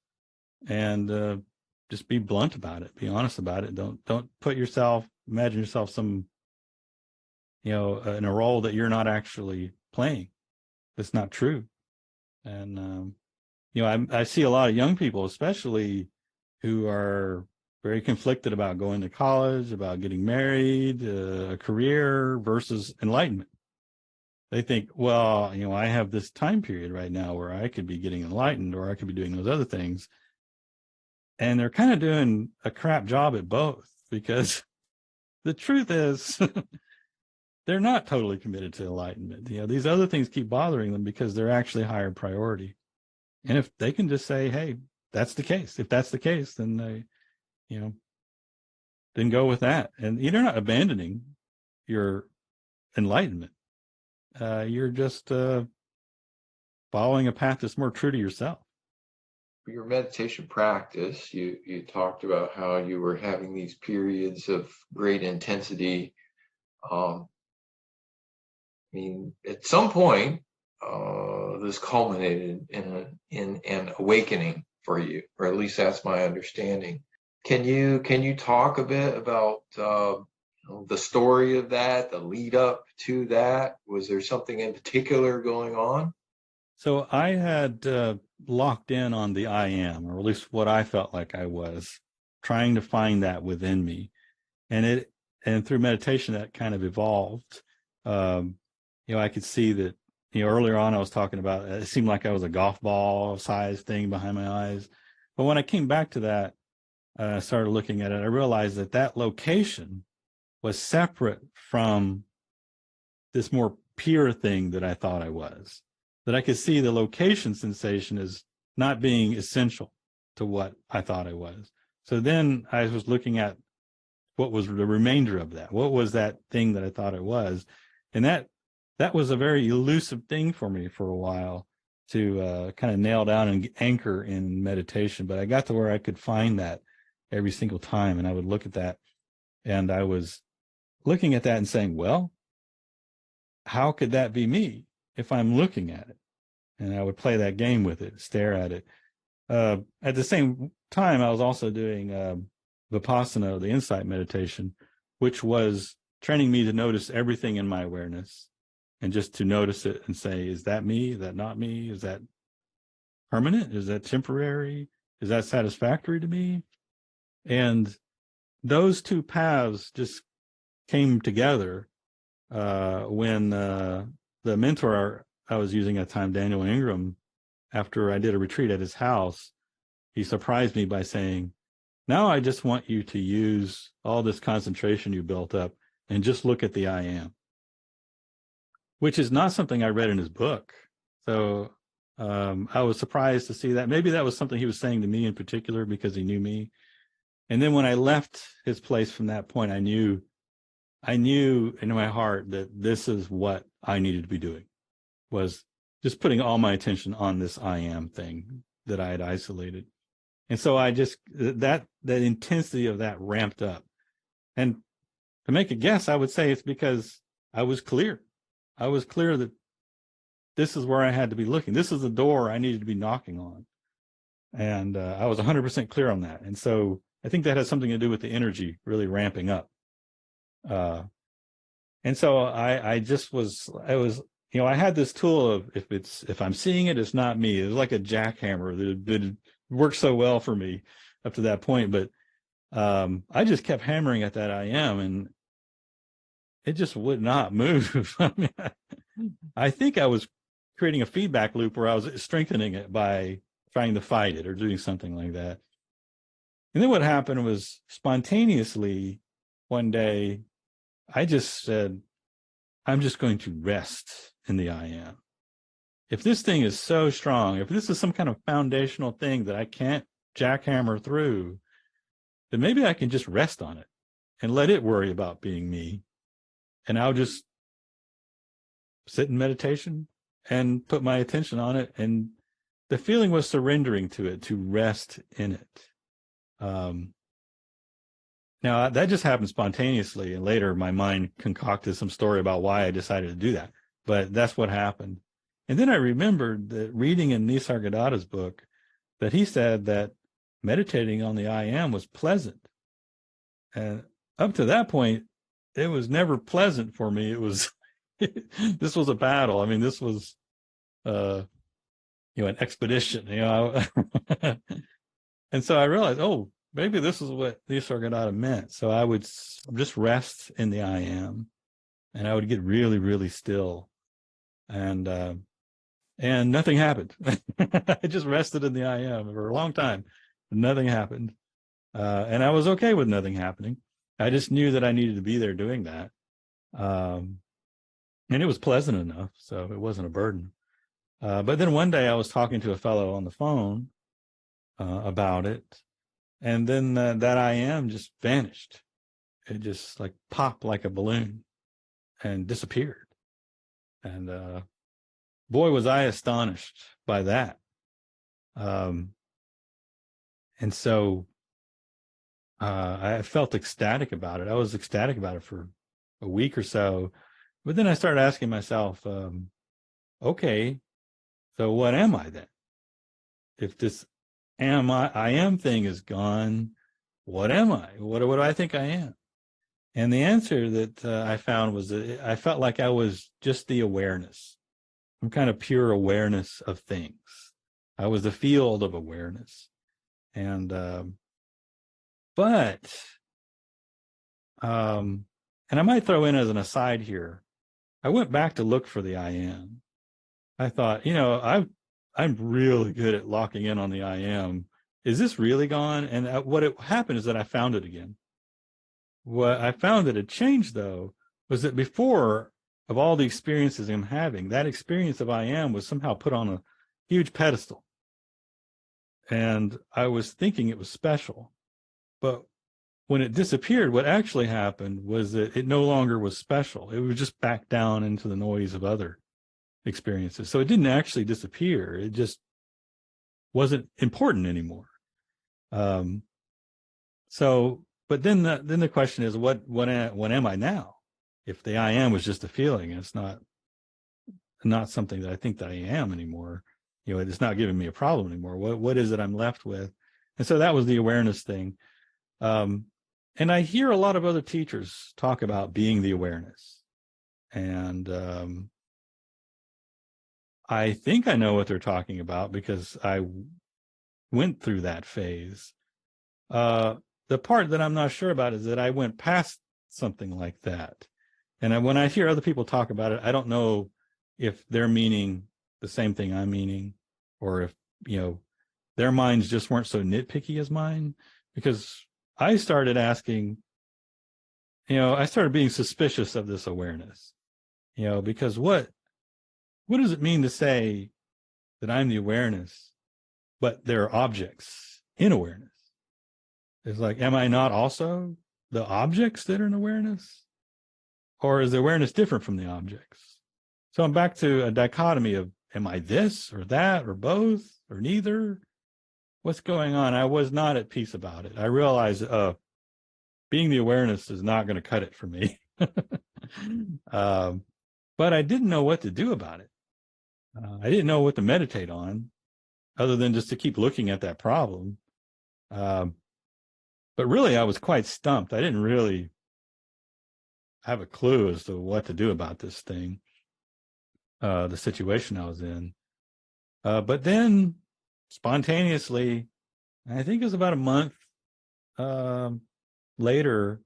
Speaker 2: And just be blunt about it. Be honest about it. Don't imagine yourself in a role that you're not actually playing. That's not true. And, I see a lot of young people, especially, who are very conflicted about going to college, about getting married, a career versus enlightenment. They think, well, I have this time period right now where I could be getting enlightened, or I could be doing those other things. And they're kind of doing a crap job at both, because the truth is they're not totally committed to enlightenment. These other things keep bothering them because they're actually higher priority. And if they can just say, hey, that's the case. If that's the case, then they, then go with that. And you're not abandoning your enlightenment. You're just following a path that's more true to yourself.
Speaker 1: For your meditation practice, you talked about how you were having these periods of great intensity. At some point, this culminated in an awakening for you, or at least that's my understanding. Can you talk a bit about the story of that, the lead up to that? Was there something in particular going on?
Speaker 2: So I had locked in on the I am, or at least what I felt like I was, trying to find that within me. And through meditation, that kind of evolved. I could see that, earlier on I was talking about, it seemed like I was a golf ball size thing behind my eyes. But when I came back to that, I started looking at it, I realized that location was separate from this more pure thing that I thought I was. That I could see the location sensation as not being essential to what I thought I was. So then I was looking at what was the remainder of that. What was that thing that I thought it was? And that was a very elusive thing for me for a while to kind of nail down and anchor in meditation. But I got to where I could find that every single time. And I would look at that, and I was looking at that and saying, well, how could that be me if I'm looking at it? And I would play that game with it, stare at it. At the same time, I was also doing Vipassana, the insight meditation, which was training me to notice everything in my awareness, and just to notice it and say, is that me? Is that not me? Is that permanent? Is that temporary? Is that satisfactory to me? And those two paths just came together when the mentor I was using at the time, Daniel Ingram, after I did a retreat at his house, he surprised me by saying, now I just want you to use all this concentration you built up and just look at the I am, which is not something I read in his book. So I was surprised to see that. Maybe that was something he was saying to me in particular because he knew me. And then when I left his place from that point, I knew in my heart that this is what I needed to be doing, was just putting all my attention on this I am thing that I had isolated. And so I just, that intensity of that ramped up. And to make a guess, I would say it's because I was clear. I was clear that this is where I had to be looking. This is the door I needed to be knocking on. And I was 100% clear on that. And so I think that has something to do with the energy really ramping up. And so I had this tool of, if I'm seeing it, it's not me. It was like a jackhammer that worked so well for me up to that point. But I just kept hammering at that I am, and it just would not move. I think I was creating a feedback loop where I was strengthening it by trying to fight it or doing something like that. And then what happened was, spontaneously one day, I just said, I'm just going to rest in the I am. If this thing is so strong, if this is some kind of foundational thing that I can't jackhammer through, then maybe I can just rest on it and let it worry about being me. And I'll just sit in meditation and put my attention on it. And the feeling was surrendering to it, to rest in it. Now, that just happened spontaneously. And later, my mind concocted some story about why I decided to do that. But that's what happened. And then I remembered that reading in Nisargadatta's book that he said that meditating on the I am was pleasant. And up to that point, it was never pleasant for me. It was, this was a battle. I mean, this was, an expedition, And so I realized, oh, maybe this is what Nisargadatta meant. So I would just rest in the I am, and I would get really, really still. And nothing happened. I just rested in the I am for a long time. Nothing happened. And I was okay with nothing happening. I just knew that I needed to be there doing that. And it was pleasant enough, so it wasn't a burden. But then one day I was talking to a fellow on the phone about it. And then that I am just vanished. It just like popped like a balloon and disappeared. And boy, was I astonished by that. And so I felt ecstatic about it. I was ecstatic about it for a week or so. But then I started asking myself, okay, so what am I then? If this I am thing is gone, what am I? What do I think I am? And the answer that I found was that I felt like I was just the awareness, some kind of pure awareness of things. I was the field of awareness. And, and I might throw in as an aside here, I went back to look for the I am. I thought, I'm really good at locking in on the I am. Is this really gone? And what happened is that I found it again. What I found that had changed, though, was that before, of all the experiences I'm having, that experience of I am was somehow put on a huge pedestal. And I was thinking it was special. But when it disappeared, what actually happened was that it no longer was special. It was just back down into the noise of other experiences. So it didn't actually disappear. It just wasn't important anymore. But then the question is, what am I now? If the I am was just a feeling, it's not something that I think that I am anymore. It's not giving me a problem anymore. What is it I'm left with? And so that was the awareness thing. And I hear a lot of other teachers talk about being the awareness. And I think I know what they're talking about because I went through that phase. The part that I'm not sure about is that I went past something like that. And when I hear other people talk about it, I don't know if they're meaning the same thing I'm meaning, or if, their minds just weren't so nitpicky as mine, because I started asking, I started being suspicious of this awareness, because what does it mean to say that I'm the awareness, but there are objects in awareness? It's like, am I not also the objects that are in awareness? Or is the awareness different from the objects? So I'm back to a dichotomy of, am I this or that or both or neither? What's going on? I was not at peace about it. I realized being the awareness is not going to cut it for me. But I didn't know what to do about it. I didn't know what to meditate on other than just to keep looking at that problem. But really, I was quite stumped. I didn't really have a clue as to what to do about this thing, the situation I was in. But then spontaneously, I think it was about a month later,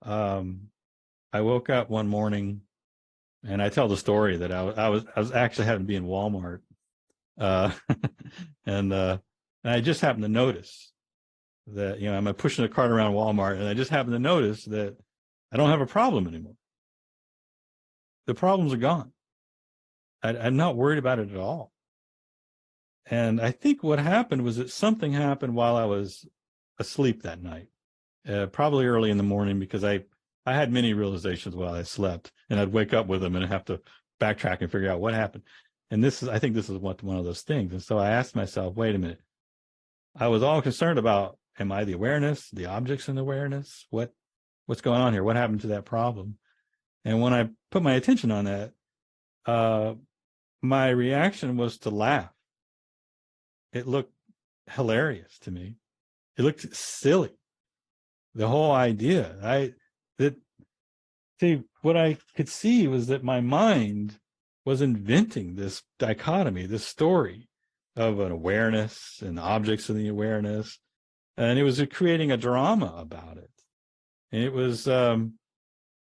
Speaker 2: I woke up one morning, and I tell the story that I was actually having to be in Walmart, and I just happened to notice that I'm pushing a cart around Walmart, and I just happened to notice that I don't have a problem anymore. The problems are gone. I'm not worried about it at all. And I think what happened was that something happened while I was asleep that night, probably early in the morning, because I had many realizations while I slept, and I'd wake up with them and I'd have to backtrack and figure out what happened. And I think this is one of those things. And so I asked myself, wait a minute. I was all concerned about, am I the awareness, the objects in the awareness? What's going on here? What happened to that problem? And when I put my attention on that, my reaction was to laugh. It looked hilarious to me. It looked silly. The whole idea. What I could see was that my mind was inventing this dichotomy, this story of an awareness and objects in the awareness. And it was creating a drama about it. And it was, and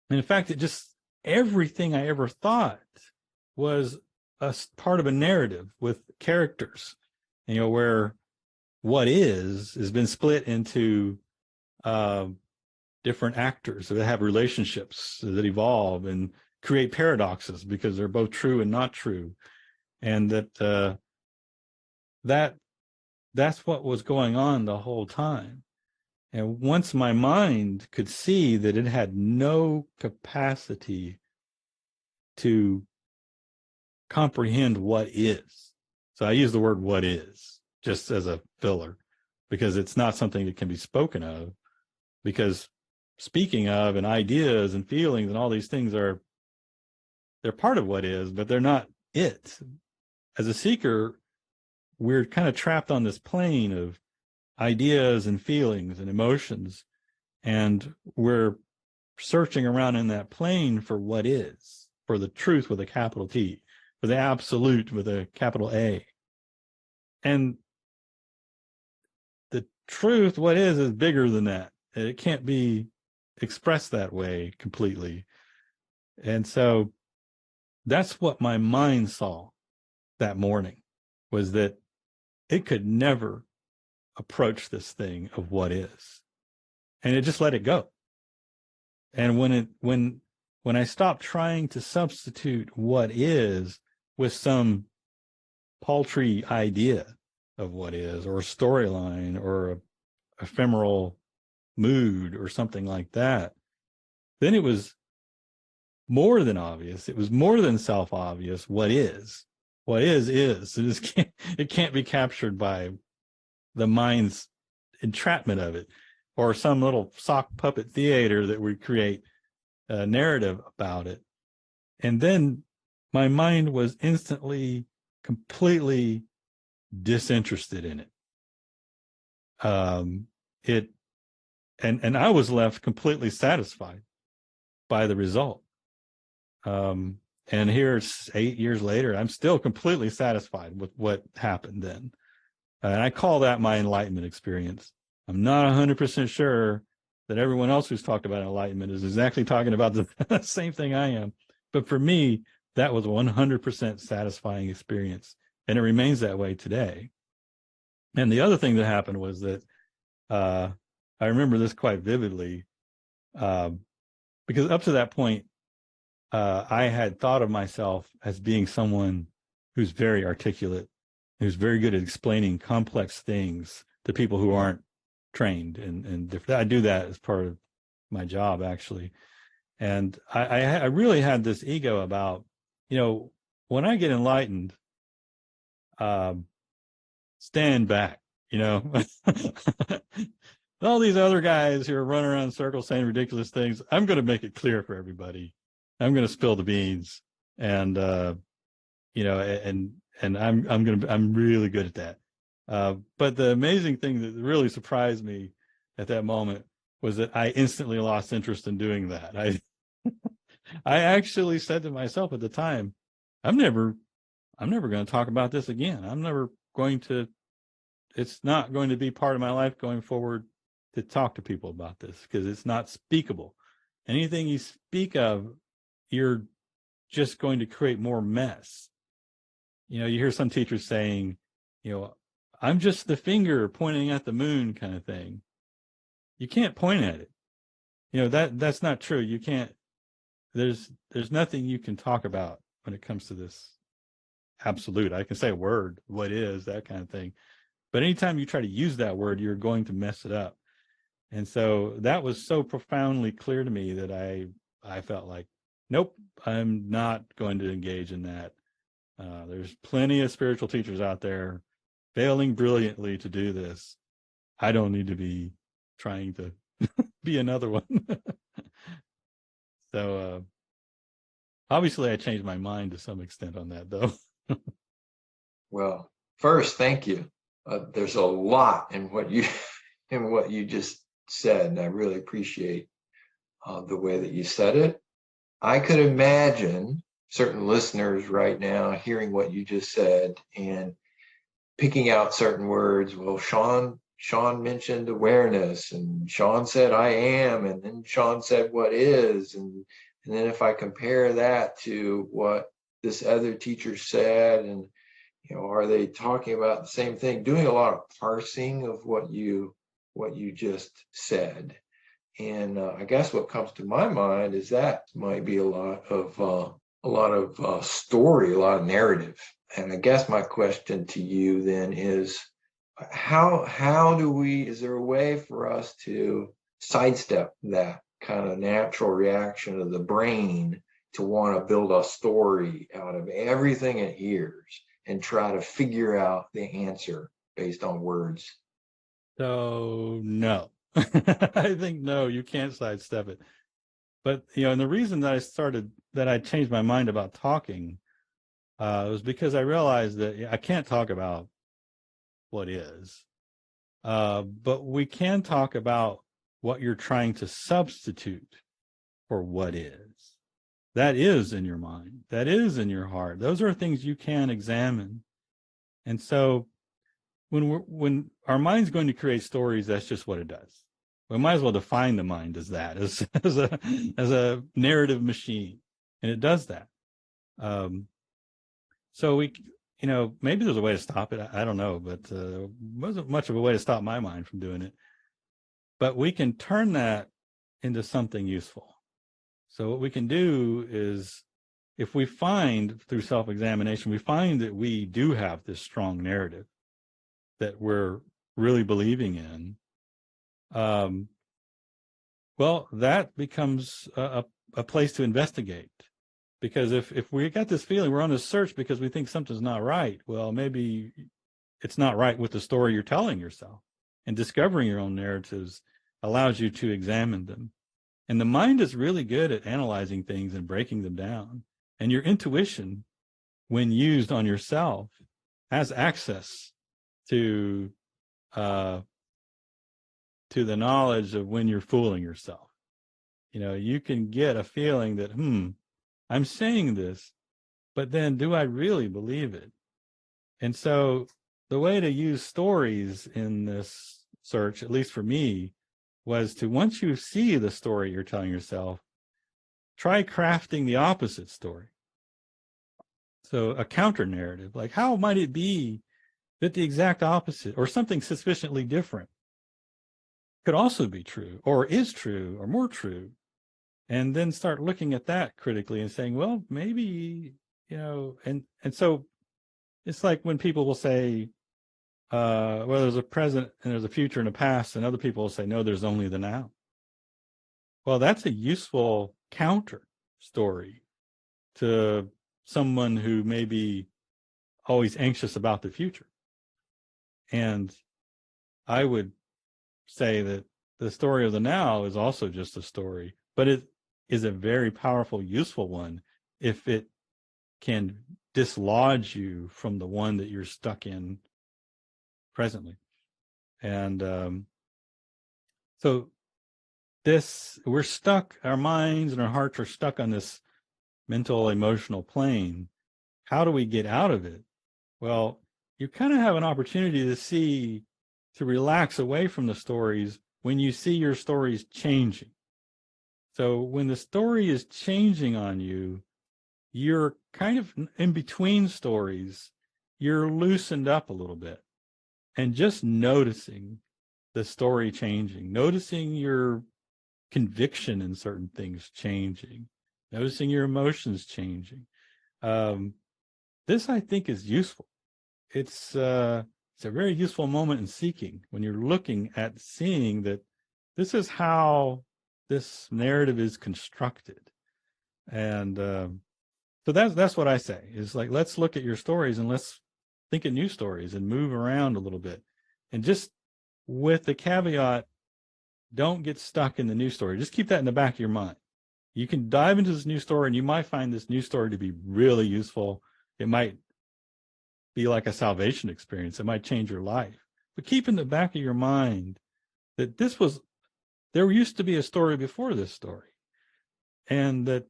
Speaker 2: in fact, everything I ever thought was a part of a narrative with characters, where what has been split into different actors that have relationships that evolve and create paradoxes because they're both true and not true. And that's what was going on the whole time. And once my mind could see that it had no capacity to comprehend what is. So I use the word what is just as a filler, because it's not something that can be spoken of, because speaking of and ideas and feelings and all these things they're part of what is, but they're not it. As a seeker, we're kind of trapped on this plane of ideas and feelings and emotions, and we're searching around in that plane for what is, for the truth with a capital T, for the absolute with a capital A. And the truth, what is bigger than that. It can't be expressed that way completely. And so that's what my mind saw that morning, was that it could never approach this thing of what is. And it just let it go. And when I stopped trying to substitute what is with some paltry idea of what is, or a storyline, or a ephemeral mood, or something like that, then it was more than obvious. It was more than self-obvious. What is it can't be captured by the mind's entrapment of it, or some little sock puppet theater that we create a narrative about it. And then my mind was instantly completely disinterested in it. And I was left completely satisfied by the result. And here, 8 years later, I'm still completely satisfied with what happened then. And I call that my enlightenment experience. I'm not 100% sure that everyone else who's talked about enlightenment is exactly talking about the same thing I am. But for me, that was a 100% satisfying experience. And it remains that way today. And the other thing that happened was that I remember this quite vividly, because up to that point, I had thought of myself as being someone who's very articulate, who's very good at explaining complex things to people who aren't trained. And I do that as part of my job, actually. And I really had this ego about, when I get enlightened, stand back, all these other guys who are running around in circles saying ridiculous things, I'm going to make it clear for everybody. I'm going to spill the beans, and I'm really good at that. But the amazing thing that really surprised me at that moment was that I instantly lost interest in doing that. I actually said to myself at the time, I'm never going to talk about this again. It's not going to be part of my life going forward to talk to people about this, because it's not speakable. Anything you speak of, you're just going to create more mess. You hear some teachers saying, I'm just the finger pointing at the moon kind of thing. You can't point at it. that's not true. You can't, there's nothing you can talk about when it comes to this absolute. I can say a word, what is, that kind of thing. But anytime you try to use that word, you're going to mess it up. And so that was so profoundly clear to me that I felt like, nope, I'm not going to engage in that. There's plenty of spiritual teachers out there failing brilliantly to do this. I don't need to be trying to be another one. So obviously I changed my mind to some extent on that, though.
Speaker 3: Well, first, thank you. There's a lot in what you just said, and I really appreciate the way that you said it. I could imagine certain listeners right now hearing what you just said and picking out certain words. Well, Shawn mentioned awareness, and Shawn said I am, and then Shawn said what is, and then if I compare that to what this other teacher said, and are they talking about the same thing? Doing a lot of parsing of what you just said. And I guess what comes to my mind is that might be a lot of story, a lot of narrative. And I guess my question to you then is, how do we? Is there a way for us to sidestep that kind of natural reaction of the brain to want to build a story out of everything it hears and try to figure out the answer based on words?
Speaker 2: So no, I think no, you can't sidestep it. But and the reason that I changed my mind about talking was because I realized that I can't talk about what is, but we can talk about what you're trying to substitute for what is. That is in your mind. That is in your heart. Those are things you can examine. And so when our mind's going to create stories, that's just what it does. We might as well define the mind as that, as a narrative machine, and it does that. So maybe there's a way to stop it. I don't know, but wasn't much of a way to stop my mind from doing it. But we can turn that into something useful. So what we can do is, if we find through self-examination, we find that we do have this strong narrative that we're really believing in, well, that becomes a place to investigate. Because if we got this feeling, we're on a search because we think something's not right, well, maybe it's not right with the story you're telling yourself. And discovering your own narratives allows you to examine them. And the mind is really good at analyzing things and breaking them down. And your intuition, when used on yourself, has access to the knowledge of when you're fooling yourself. You can get a feeling that, I'm saying this, but then do I really believe it? And so the way to use stories in this search, at least for me, was to, once you see the story you're telling yourself, try crafting the opposite story. So a counter narrative, like how might it be that the exact opposite or something sufficiently different could also be true or is true or more true? And then start looking at that critically and saying, well, maybe, and so it's like when people will say, well, there's a present and there's a future and a past, and other people will say, no, there's only the now. Well, that's a useful counter story to someone who may be always anxious about the future. And I would say that the story of the now is also just a story, but it is a very powerful, useful one if it can dislodge you from the one that you're stuck in presently. And so we're stuck, our minds and our hearts are stuck on this mental, emotional plane. How do we get out of it? Well, you kind of have an opportunity to relax away from the stories when you see your stories changing. So when the story is changing on you, you're kind of in between stories, you're loosened up a little bit, and just noticing the story changing, noticing your conviction in certain things changing, noticing your emotions changing. This, I think, is useful. It's a very useful moment in seeking when you're looking at seeing that this is how this narrative is constructed. And so that's what I say is like, let's look at your stories and let's think of new stories and move around a little bit. And just with the caveat, don't get stuck in the new story. Just keep that in the back of your mind. You can dive into this new story and you might find this new story to be really useful. It might be like a salvation experience. It might change your life. But keep in the back of your mind that there used to be a story before this story. And that,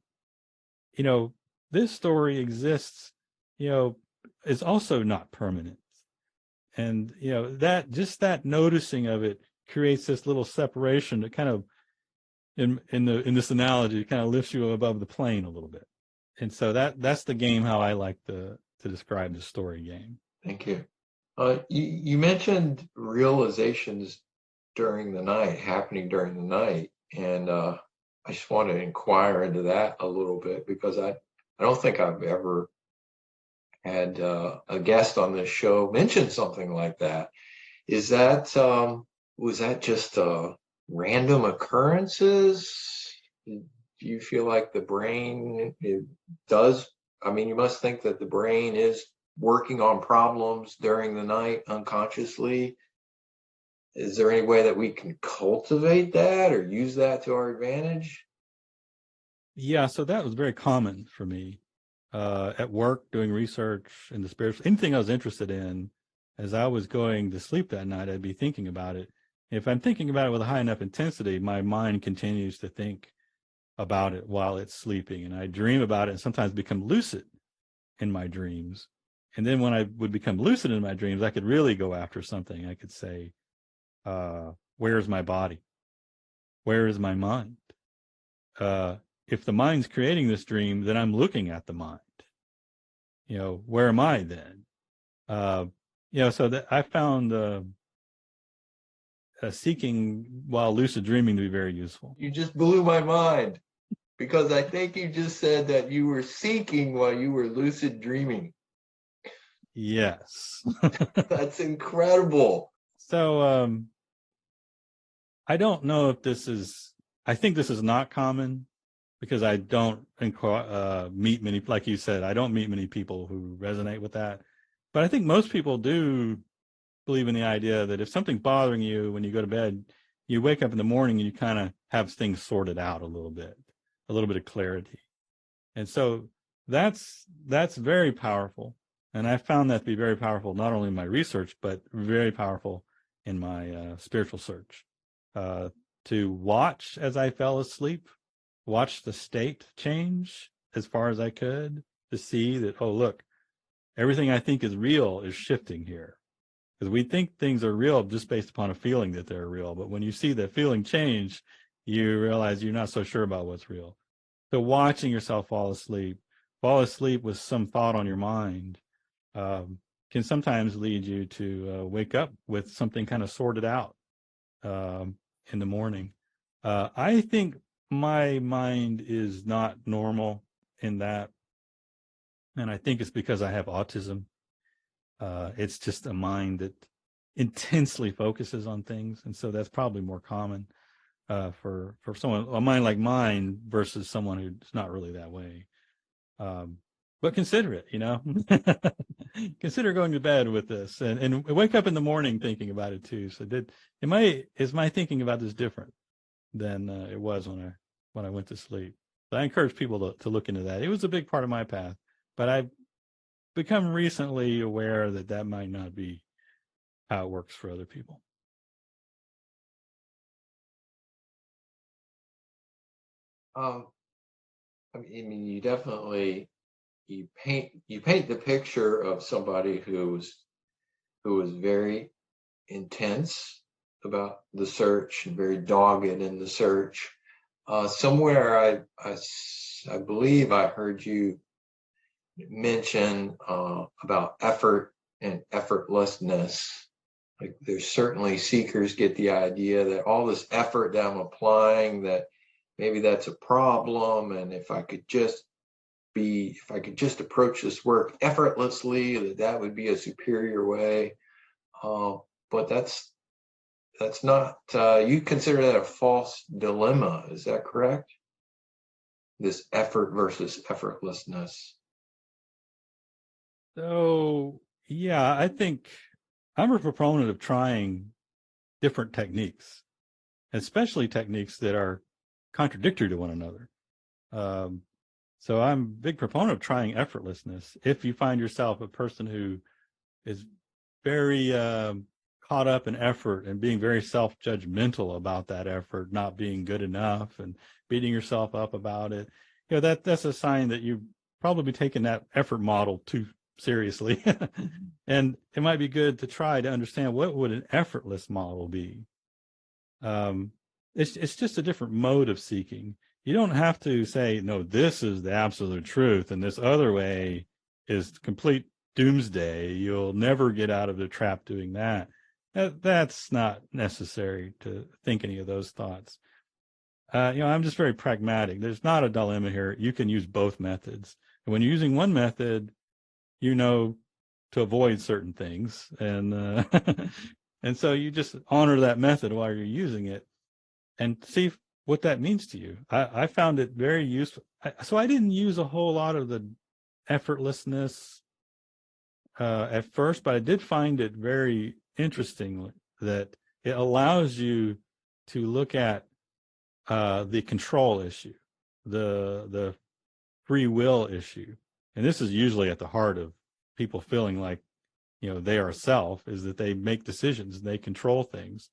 Speaker 2: this story exists, is also not permanent. And, that noticing of it creates this little separation that kind of, in this analogy, it kind of lifts you above the plane a little bit. And so that's the game how I like to describe the story game.
Speaker 3: Thank you. You mentioned realizations happening during the night, and I just want to inquire into that a little bit because I don't think I've ever had a guest on this show mention something like that. Is that was that just random occurrences? Do you feel like the brain does? I mean, you must think that the brain is working on problems during the night unconsciously. Is there any way that we can cultivate that or use that to our advantage?
Speaker 2: Yeah, so that was very common for me at work, doing research in the spiritual, anything I was interested in. As I was going to sleep that night, I'd be thinking about it. If I'm thinking about it with a high enough intensity, my mind continues to think about it while it's sleeping. And I dream about it and sometimes become lucid in my dreams. And then when I would become lucid in my dreams, I could really go after something. I could say, where's my body? Where is my mind? If the mind's creating this dream, then I'm looking at the mind. Where am I then? So that I found seeking while lucid dreaming to be very useful.
Speaker 3: You just blew my mind because I think you just said that you were seeking while you were lucid dreaming.
Speaker 2: Yes.
Speaker 3: That's incredible.
Speaker 2: So I don't know if I think this is not common because I don't meet many, like you said, I don't meet many people who resonate with that. But I think most people do believe in the idea that if something's bothering you when you go to bed, you wake up in the morning and you kind of have things sorted out a little bit of clarity. And so that's very powerful. And I found that to be very powerful, not only in my research, but very powerful in my spiritual search. To watch as I fell asleep, watch the state change as far as I could, to see that, oh, look, everything I think is real is shifting here. Because we think things are real just based upon a feeling that they're real. But when you see that feeling change, you realize you're not so sure about what's real. So watching yourself fall asleep with some thought on your mind, can sometimes lead you to wake up with something kind of sorted out in the morning. I think my mind is not normal in that. And I think it's because I have autism. It's just a mind that intensely focuses on things. And so that's probably more common for someone, a mind like mine versus someone who's not really that way. But consider it, consider going to bed with this and wake up in the morning thinking about it too. So is my thinking about this different than it was when I went to sleep? So I encourage people to look into that. It was a big part of my path, but I've become recently aware that might not be how it works for other people.
Speaker 3: I mean, you definitely you paint the picture of somebody who was very intense about the search and very dogged in the search. Somewhere I believe I heard you mention about effort and effortlessness. Like there's certainly seekers get the idea that all this effort that I'm applying, that maybe that's a problem. And if I could just approach this work effortlessly, that would be a superior way. But that's not, you consider that a false dilemma. Is that correct? This effort versus effortlessness.
Speaker 2: So, yeah, I think I'm a proponent of trying different techniques, especially techniques that are contradictory to one another. So I'm a big proponent of trying effortlessness. If you find yourself a person who is very caught up in effort and being very self-judgmental about that effort not being good enough and beating yourself up about it, that's a sign that you probably be taking that effort model too seriously. And it might be good to try to understand what would an effortless model be. It's just a different mode of seeking. You don't have to say, no, this is the absolute truth and this other way is complete doomsday. You'll never get out of the trap doing that. That's not necessary to think any of those thoughts. I'm just very pragmatic. There's not a dilemma here. You can use both methods. And when you're using one method, to avoid certain things. And and so you just honor that method while you're using it and see what that means to you. I found it very useful. So I didn't use a whole lot of the effortlessness at first, but I did find it very interesting that it allows you to look at the control issue, the free will issue. And this is usually at the heart of people feeling like, they are self, is that they make decisions and they control things.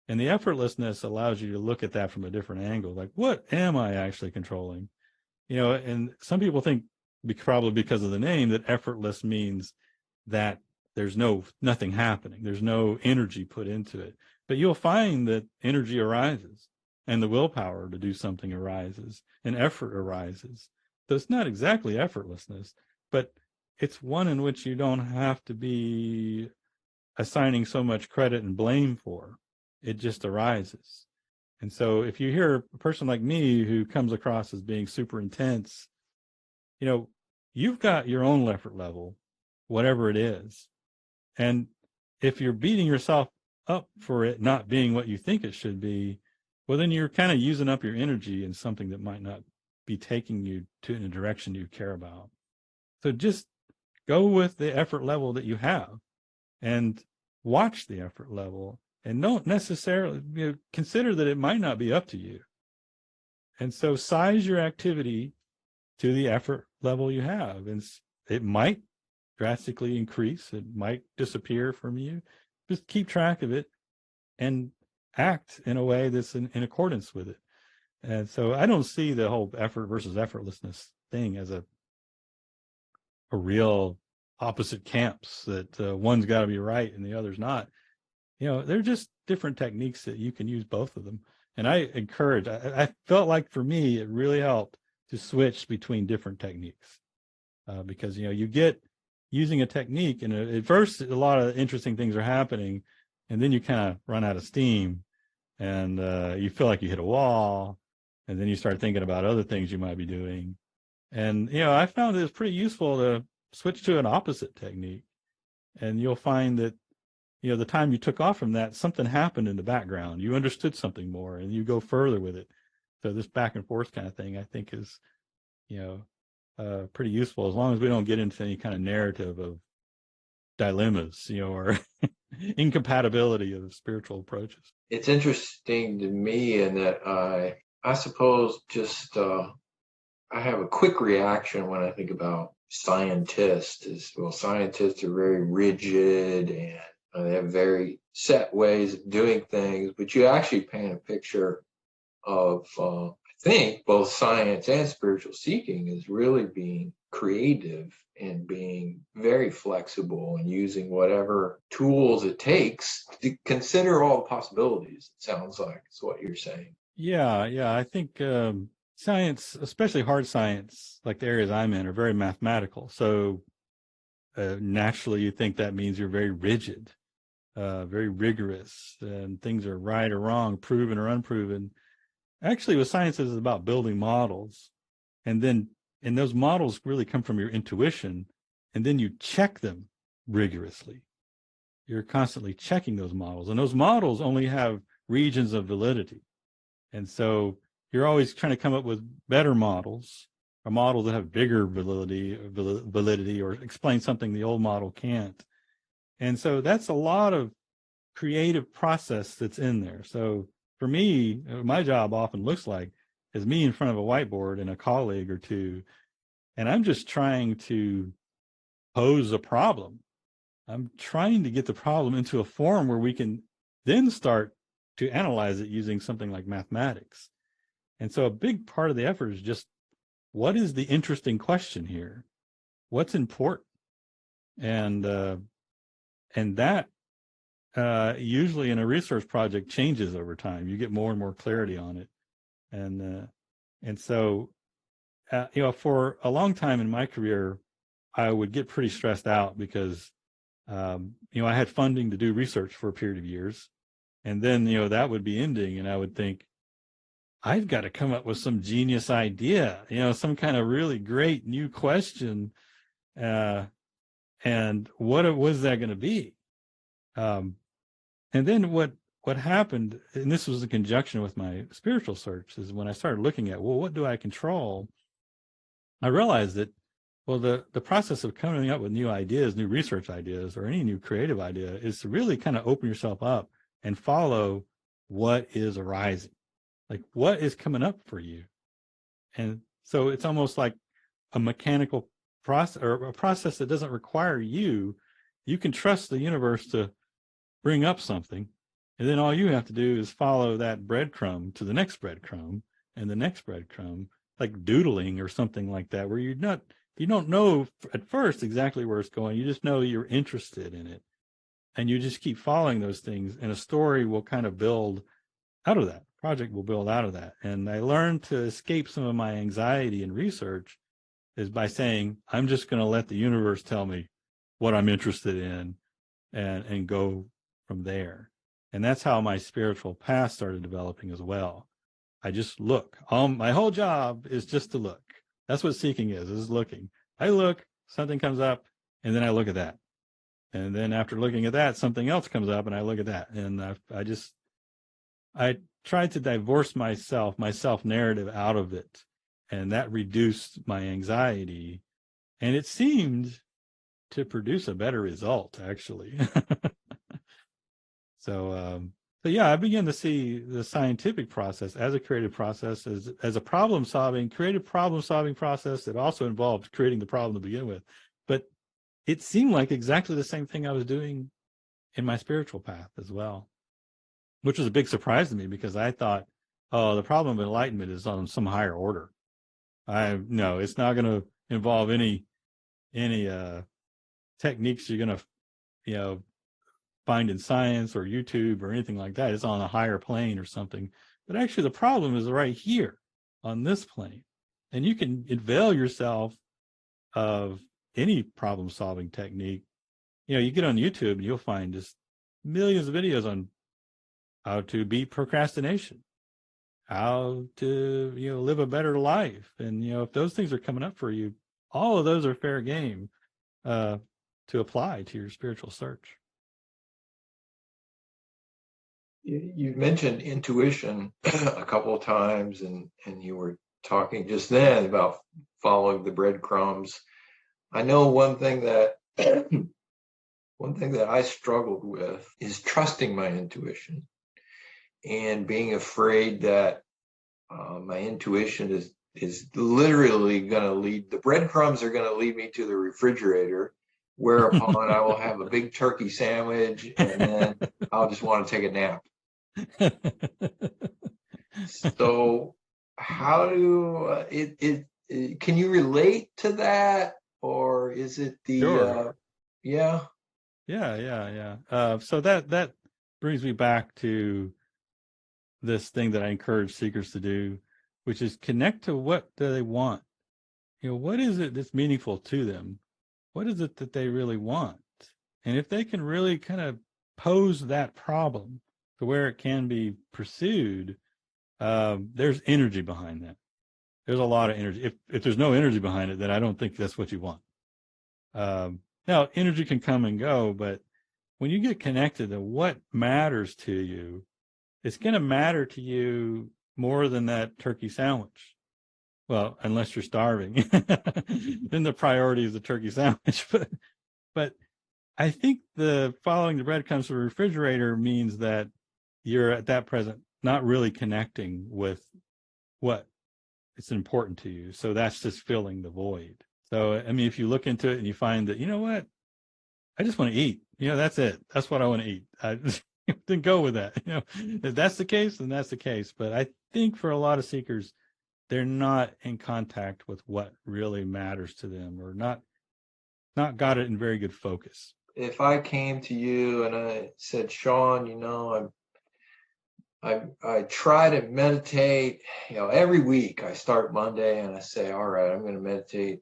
Speaker 2: And the effortlessness allows you to look at that from a different angle. Like, what am I actually controlling? And some people think, probably because of the name, that effortless means that there's nothing happening. There's no energy put into it. But you'll find that energy arises and the willpower to do something arises and effort arises. So it's not exactly effortlessness, but it's one in which you don't have to be assigning so much credit and blame for. It just arises. And so if you hear a person like me who comes across as being super intense, you've got your own effort level, whatever it is. And if you're beating yourself up for it not being what you think it should be, well, then you're kind of using up your energy in something that might not be taking you in a direction you care about. So just go with the effort level that you have and watch the effort level, and don't necessarily consider that it might not be up to you. And so size your activity to the effort level you have. And it might drastically increase. It might disappear from you. Just keep track of it and act in a way that's in accordance with it. And so I don't see the whole effort versus effortlessness thing as a real opposite camps, that one's got to be right and the other's not. They're just different techniques that you can use both of them. And I encourage, I felt like for me, it really helped to switch between different techniques because, you get using a technique and at first a lot of interesting things are happening, and then you kind of run out of steam and you feel like you hit a wall, and then you start thinking about other things you might be doing. And, I found it was pretty useful to switch to an opposite technique. And you'll find that, the time you took off from that, something happened in the background. You understood something more and you go further with it. So this back and forth kind of thing, I think is, pretty useful, as long as we don't get into any kind of narrative of dilemmas, or incompatibility of spiritual approaches.
Speaker 3: It's interesting to me in that I suppose just I have a quick reaction when I think about scientists. Scientists are very rigid and they have very set ways of doing things, but you actually paint a picture of, I think, both science and spiritual seeking is really being creative and being very flexible and using whatever tools it takes to consider all the possibilities. It sounds like it's what you're saying.
Speaker 2: Yeah. I think science, especially hard science, like the areas I'm in, are very mathematical. So naturally, you think that means you're very rigid, very rigorous, and things are right or wrong, proven or unproven. Actually, with science is about building models, and those models really come from your intuition, and then you check them rigorously. You're constantly checking those models, and those models only have regions of validity. And so you're always trying to come up with better models, or models that have bigger validity, or explain something the old model can't. And so that's a lot of creative process that's in there. So for me, my job often looks like is me in front of a whiteboard and a colleague or two, and I'm just trying to pose a problem. I'm trying to get the problem into a form where we can then start to analyze it using something like mathematics. And so a big part of the effort is just, what is the interesting question here? What's important? And that usually in a research project changes over time. You get more and more clarity on it. And so, for a long time in my career, I would get pretty stressed out because, I had funding to do research for a period of years. And then, that would be ending. And I would think, I've got to come up with some genius idea, some kind of really great new question. And what was that going to be? And then what happened, and this was in conjunction with my spiritual search, is when I started looking at, well, what do I control? I realized that, well, the process of coming up with new ideas, new research ideas, or any new creative idea is to really kind of open yourself up and follow what is arising, like what is coming up for you. And so it's almost like a mechanical process, or a process that doesn't require you. You can trust the universe to bring up something, and then all you have to do is follow that breadcrumb to the next breadcrumb and the next breadcrumb, like doodling or something like that, where you don't know at first exactly where it's going. You just know you're interested in it, and you just keep following those things, and a story will kind of build out of that. Project will build out of that. And I learned to escape some of my anxiety in research is by saying, I'm just going to let the universe tell me what I'm interested in, and go from there. And that's how my spiritual path started developing as well. I just look. My whole job is just to look. That's what seeking is looking. I look, something comes up, and then I look at that. And then after looking at that, something else comes up, and I look at that. And I tried to divorce my self-narrative out of it. And that reduced my anxiety. And it seemed to produce a better result, actually. So yeah, I began to see the scientific process as a creative process, as a creative problem-solving process that also involved creating the problem to begin with. But it seemed like exactly the same thing I was doing in my spiritual path as well, which was a big surprise to me, because I thought, oh, the problem of enlightenment is on some higher order. No, it's not going to involve any techniques you're going to, find in science or YouTube or anything like that. It's on a higher plane or something. But actually, the problem is right here on this plane. And you can avail yourself of any problem-solving technique. You get on YouTube and you'll find just millions of videos on how to beat procrastination, how to, live a better life. And, if those things are coming up for you, all of those are fair game to apply to your spiritual search.
Speaker 3: You mentioned intuition a couple of times, and you were talking just then about following the breadcrumbs. I know one thing that I struggled with is trusting my intuition, and being afraid that my intuition is literally going to lead, the breadcrumbs are going to lead me to the refrigerator, whereupon I will have a big turkey sandwich, and then I'll just want to take a nap. So how do can you relate to that, or is it the
Speaker 2: Sure.
Speaker 3: Yeah.
Speaker 2: So that brings me back to this thing that I encourage seekers to do, which is connect to what do they want. What is it that's meaningful to them? What is it that they really want? And if they can really kind of pose that problem to where it can be pursued, there's energy behind that. There's a lot of energy. If there's no energy behind it, then I don't think that's what you want. Now, energy can come and go, but when you get connected to what matters to you, it's going to matter to you more than that turkey sandwich. Well, unless you're starving, then the priority is the turkey sandwich. But I think the following the breadcrumbs to the refrigerator means that you're at that present not really connecting with what is important to you. So that's just filling the void. So, I mean, if you look into it and you find that, you know what, I just want to eat, that's it. That's what I want to eat. I then go with that. If that's the case, then that's the case. But I think for a lot of seekers, they're not in contact with what really matters to them, or not got it in very good focus.
Speaker 3: If I came to you and I said, Shawn, I try to meditate, every week. I start Monday and I say, all right, I'm going to meditate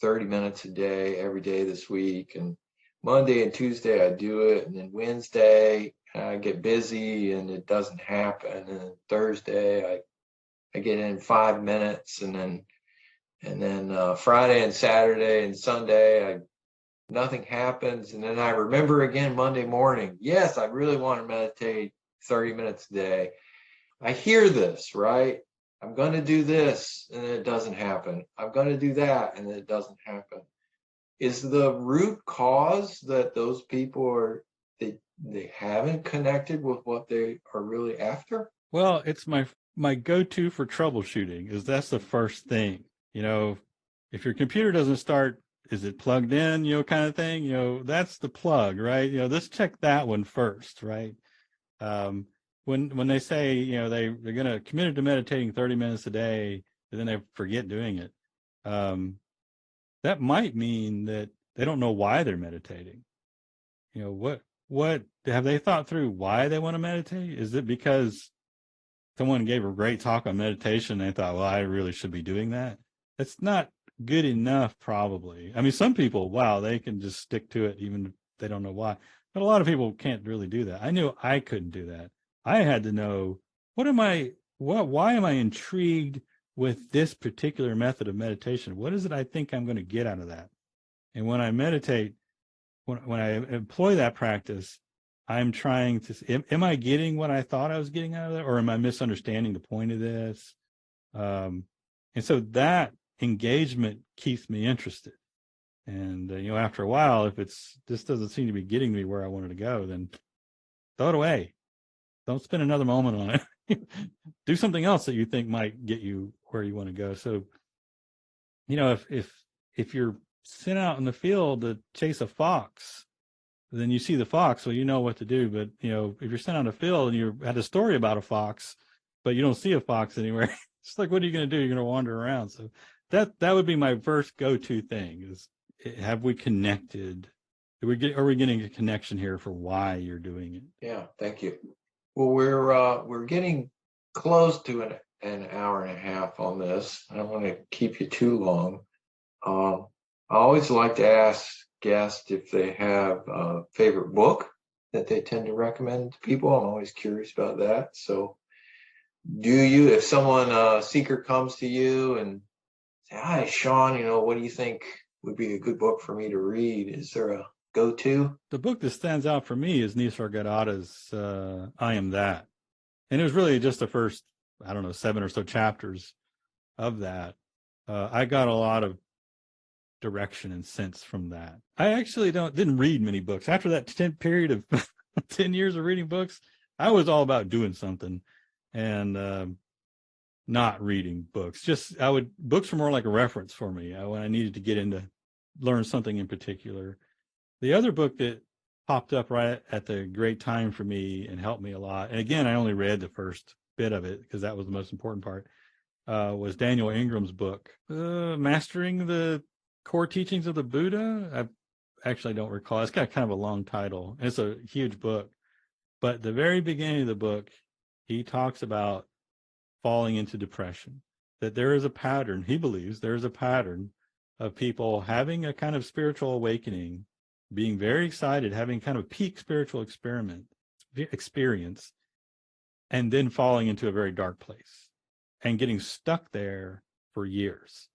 Speaker 3: 30 minutes a day, every day this week. And Monday and Tuesday I do it. And then Wednesday I get busy and it doesn't happen. And then Thursday I get in 5 minutes. And then Friday and Saturday and Sunday, nothing happens. And then I remember again Monday morning, yes, I really want to meditate 30 minutes a day. I hear this, right? I'm going to do this and it doesn't happen. I'm going to do that and it doesn't happen. Is the root cause that those people they haven't connected with what they are really after?
Speaker 2: Well, it's my go-to for troubleshooting is that's the first thing. If your computer doesn't start, is it plugged in, kind of thing, that's the plug, right? Let's check that one first, right? When they say, they're going to commit to meditating 30 minutes a day, and then they forget doing it, that might mean that they don't know why they're meditating. What have they thought through why they want to meditate? Is it because someone gave a great talk on meditation and they thought, well, I really should be doing that? That's not good enough, probably. I mean, some people, wow, they can just stick to it even if they don't know why. But a lot of people can't really do that. I knew I couldn't do that. I had to know, why am I intrigued with this particular method of meditation? What is it I think I'm going to get out of that? And when I meditate, when I employ that practice, I'm trying to, am I getting what I thought I was getting out of it? Or am I misunderstanding the point of this? And so that engagement keeps me interested. And, after a while, if this doesn't seem to be getting me where I wanted to go, then throw it away. Don't spend another moment on it. Do something else that you think might get you where you want to go. So, if you're sent out in the field to chase a fox, then you see the fox, so you know what to do. But, if you're sent out in the field and you had a story about a fox, but you don't see a fox anywhere, it's like, what are you going to do? You're going to wander around. So that would be my first go-to thing is, have we connected? Are we getting a connection here for why you're doing it?
Speaker 3: Yeah, thank you. Well, we're getting close to an hour and a half on this. I don't want to keep you too long. I always like to ask guests if they have a favorite book that they tend to recommend to people. I'm always curious about that. So if someone, a seeker, comes to you and say, hi, Shawn, what do you think would be a good book for me to read? Is there a go-to?
Speaker 2: The book that stands out for me is Nisargadatta's I Am That. And it was really just the first, 7 or so chapters of that. I got a lot of direction and sense from that. I actually didn't read many books. After that period of 10 years of reading books, I was all about doing something and not reading books. Books were more like a reference for me when I needed to learn something in particular. The other book that popped up right at the great time for me and helped me a lot, and again, I only read the first bit of it because that was the most important part, was Daniel Ingram's book, Mastering the Core Teachings of the Buddha. I actually don't recall. It's got kind of a long title. It's a huge book. But at the very beginning of the book, he talks about falling into depression, that there is a pattern. He believes there is a pattern of people having a kind of spiritual awakening, being very excited, having kind of peak spiritual experience, and then falling into a very dark place and getting stuck there for years.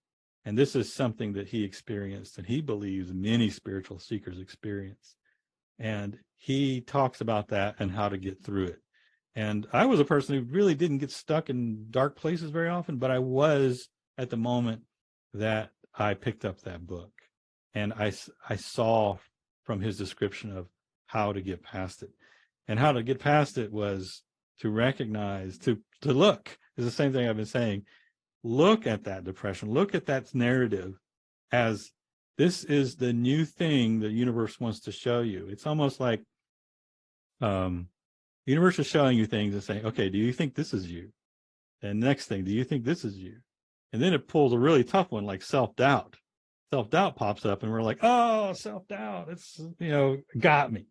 Speaker 2: And this is something that he experienced, and he believes many spiritual seekers experience. And he talks about that and how to get through it. And I was a person who really didn't get stuck in dark places very often, but I was at the moment that I picked up that book. And I saw from his description of how to get past it. And how to get past it was to recognize, to look, is the same thing I've been saying. Look at that depression, look at that narrative as this is the new thing the universe wants to show you. It's almost like the universe is showing you things and saying, okay, do you think this is you? And next thing, do you think this is you? And then it pulls a really tough one like self-doubt. Self-doubt pops up and we're like, oh, self-doubt, it's, got me.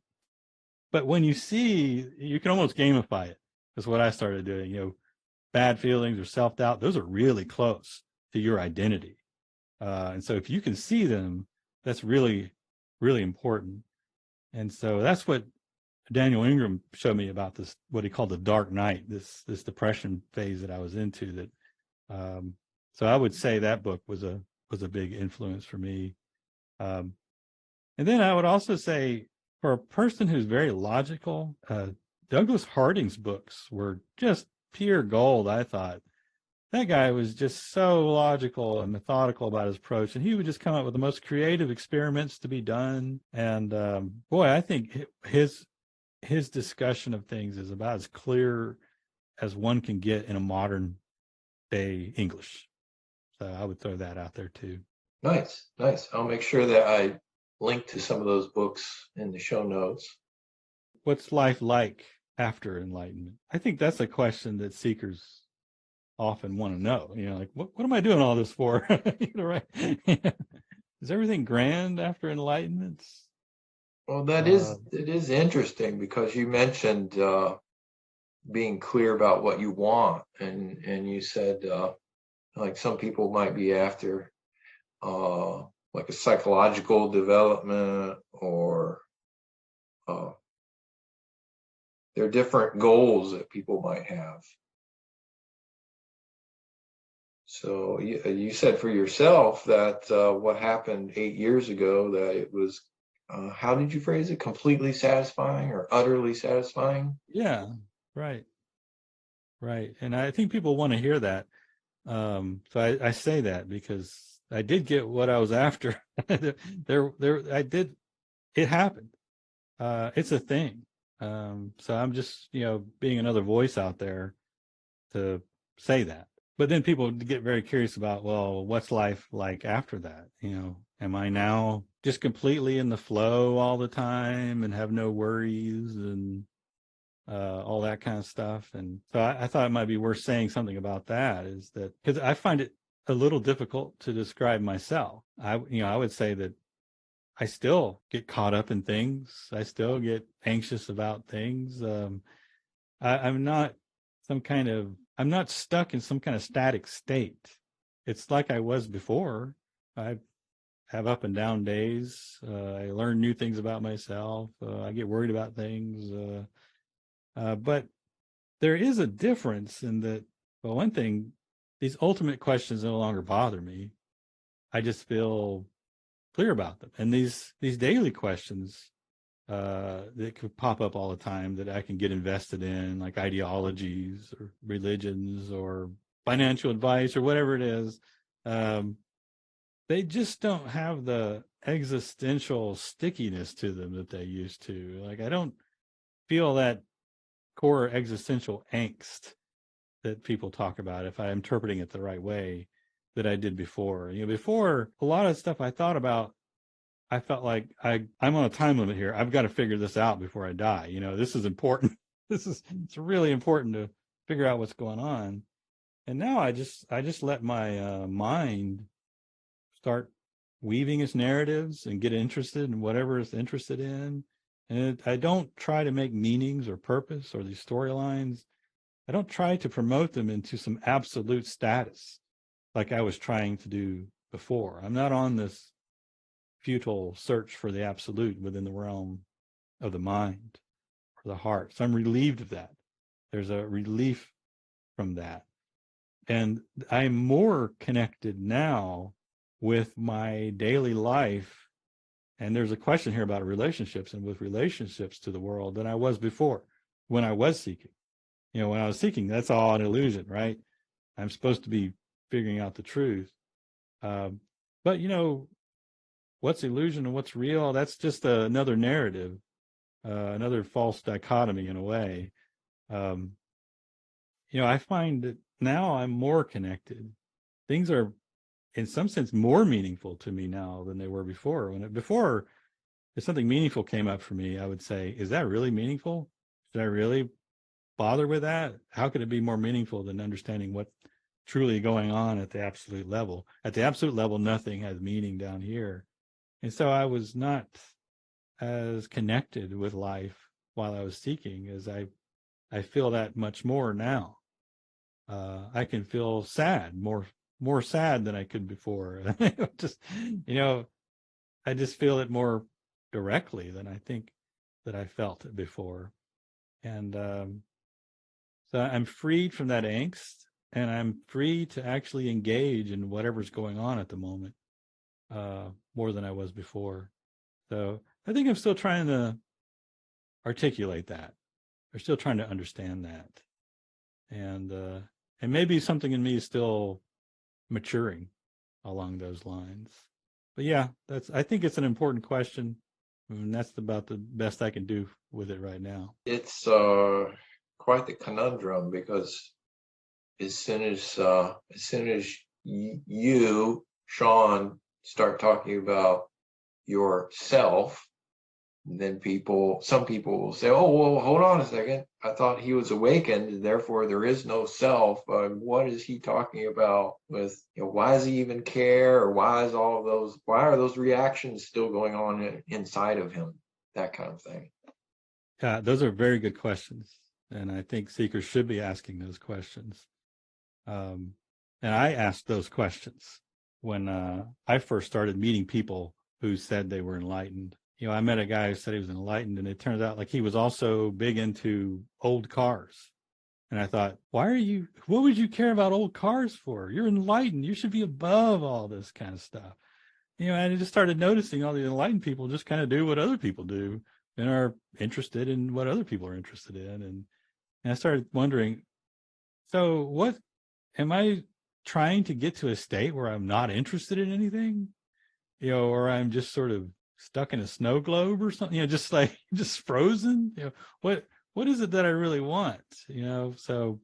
Speaker 2: But when you see, you can almost gamify it. That's what I started doing. Bad feelings or self-doubt, those are really close to your identity. And so if you can see them, that's really, really important. And so that's what Daniel Ingram showed me about this, what he called the dark night, this depression phase that I was into. That so I would say that book was a big influence for me. And then I would also say, for a person who's very logical, Douglas Harding's books were just pure gold, I thought. That guy was just so logical and methodical about his approach, and he would just come up with the most creative experiments to be done. And boy, I think his discussion of things is about as clear as one can get in a modern day English. So I would throw that out there too.
Speaker 3: Nice. I'll make sure that I link to some of those books in the show notes.
Speaker 2: What's life like after enlightenment? I think that's a question that seekers often want to know. Like, what am I doing all this for? Right? Is everything grand after enlightenment?
Speaker 3: Well, it is interesting because you mentioned being clear about what you want, and you said like some people might be after like a psychological development, or there are different goals that people might have. So you said for yourself that what happened 8 years ago, that it was, how did you phrase it? Completely satisfying or utterly satisfying?
Speaker 2: Yeah, right. And I think people want to hear that. So I say that because I did get what I was after. It happened. It's a thing. So I'm just, being another voice out there to say that. But then people get very curious about, well, what's life like after that? Am I now just completely in the flow all the time and have no worries and all that kind of stuff? And so I thought it might be worth saying something about that, is that because I find it a little difficult to describe myself. I would say that I still get caught up in things. I still get anxious about things. I'm not I'm not stuck in some kind of static state. It's like I was before. I have up and down days. I learn new things about myself. I get worried about things. But there is a difference in that, well, one thing, these ultimate questions no longer bother me. I just feel clear about them. And these daily questions that could pop up all the time that I can get invested in, like ideologies or religions or financial advice or whatever it is, they just don't have the existential stickiness to them that they used to. Like, I don't feel that core existential angst that people talk about, if I'm interpreting it the right way, that I did before. Before, a lot of stuff I thought about, I felt like I'm on a time limit here. I've got to figure this out before I die. This is important. It's really important to figure out what's going on. And now I just let my mind start weaving its narratives and get interested in whatever it's interested in. And I don't try to make meanings or purpose or these storylines. I don't try to promote them into some absolute status like I was trying to do before. I'm not on this futile search for the absolute within the realm of the mind or the heart. So I'm relieved of that. There's a relief from that. And I'm more connected now with my daily life. And there's a question here about relationships and with relationships to the world than I was before when I was seeking. When I was seeking, that's all an illusion, right? I'm supposed to be figuring out the truth. But, what's illusion and what's real, that's just another narrative, another false dichotomy in a way. I find that now I'm more connected. Things are, in some sense, more meaningful to me now than they were before. Before, if something meaningful came up for me, I would say, is that really meaningful? Should I really bother with that? How could it be more meaningful than understanding what's truly going on at the absolute level? At the absolute level, nothing has meaning down here. And so I was not as connected with life while I was seeking as I feel that much more now. I can feel sad, more sad than I could before. Just, I just feel it more directly than I think that I felt it before. And so I'm freed from that angst, and I'm free to actually engage in whatever's going on at the moment, more than I was before. So I think I'm still trying to articulate that. I'm still trying to understand that. And maybe something in me is still maturing along those lines. But yeah, I think it's an important question, and that's about the best I can do with it right now.
Speaker 3: It's quite the conundrum, because as soon as you, Shawn, start talking about yourself, then some people will say, oh, well, hold on a second. I thought he was awakened, and therefore there is no self. What is he talking about with, why does he even care? Or why are those reactions still going on inside of him? That kind of thing.
Speaker 2: Yeah, those are very good questions. And I think seekers should be asking those questions. And I asked those questions when I first started meeting people who said they were enlightened. I met a guy who said he was enlightened, and it turns out like he was also big into old cars. And I thought, what would you care about old cars for? You're enlightened. You should be above all this kind of stuff. And I just started noticing all the enlightened people just kind of do what other people do and are interested in what other people are interested in. And I started wondering, so what, am I trying to get to a state where I'm not interested in anything? Or I'm just sort of stuck in a snow globe or something, just frozen. What is it that I really want? So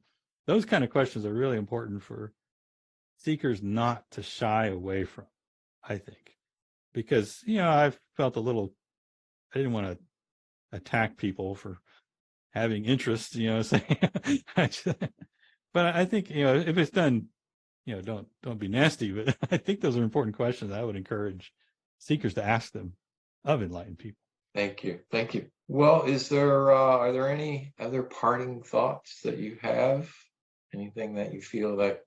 Speaker 2: those kind of questions are really important for seekers not to shy away from, I think, because I felt I didn't want to attack people for having interest, saying, but I think if it's done, don't be nasty. But I think those are important questions. I would encourage seekers to ask them of enlightened people.
Speaker 3: Thank you. Well, are there any other parting thoughts that you have? Anything that you feel that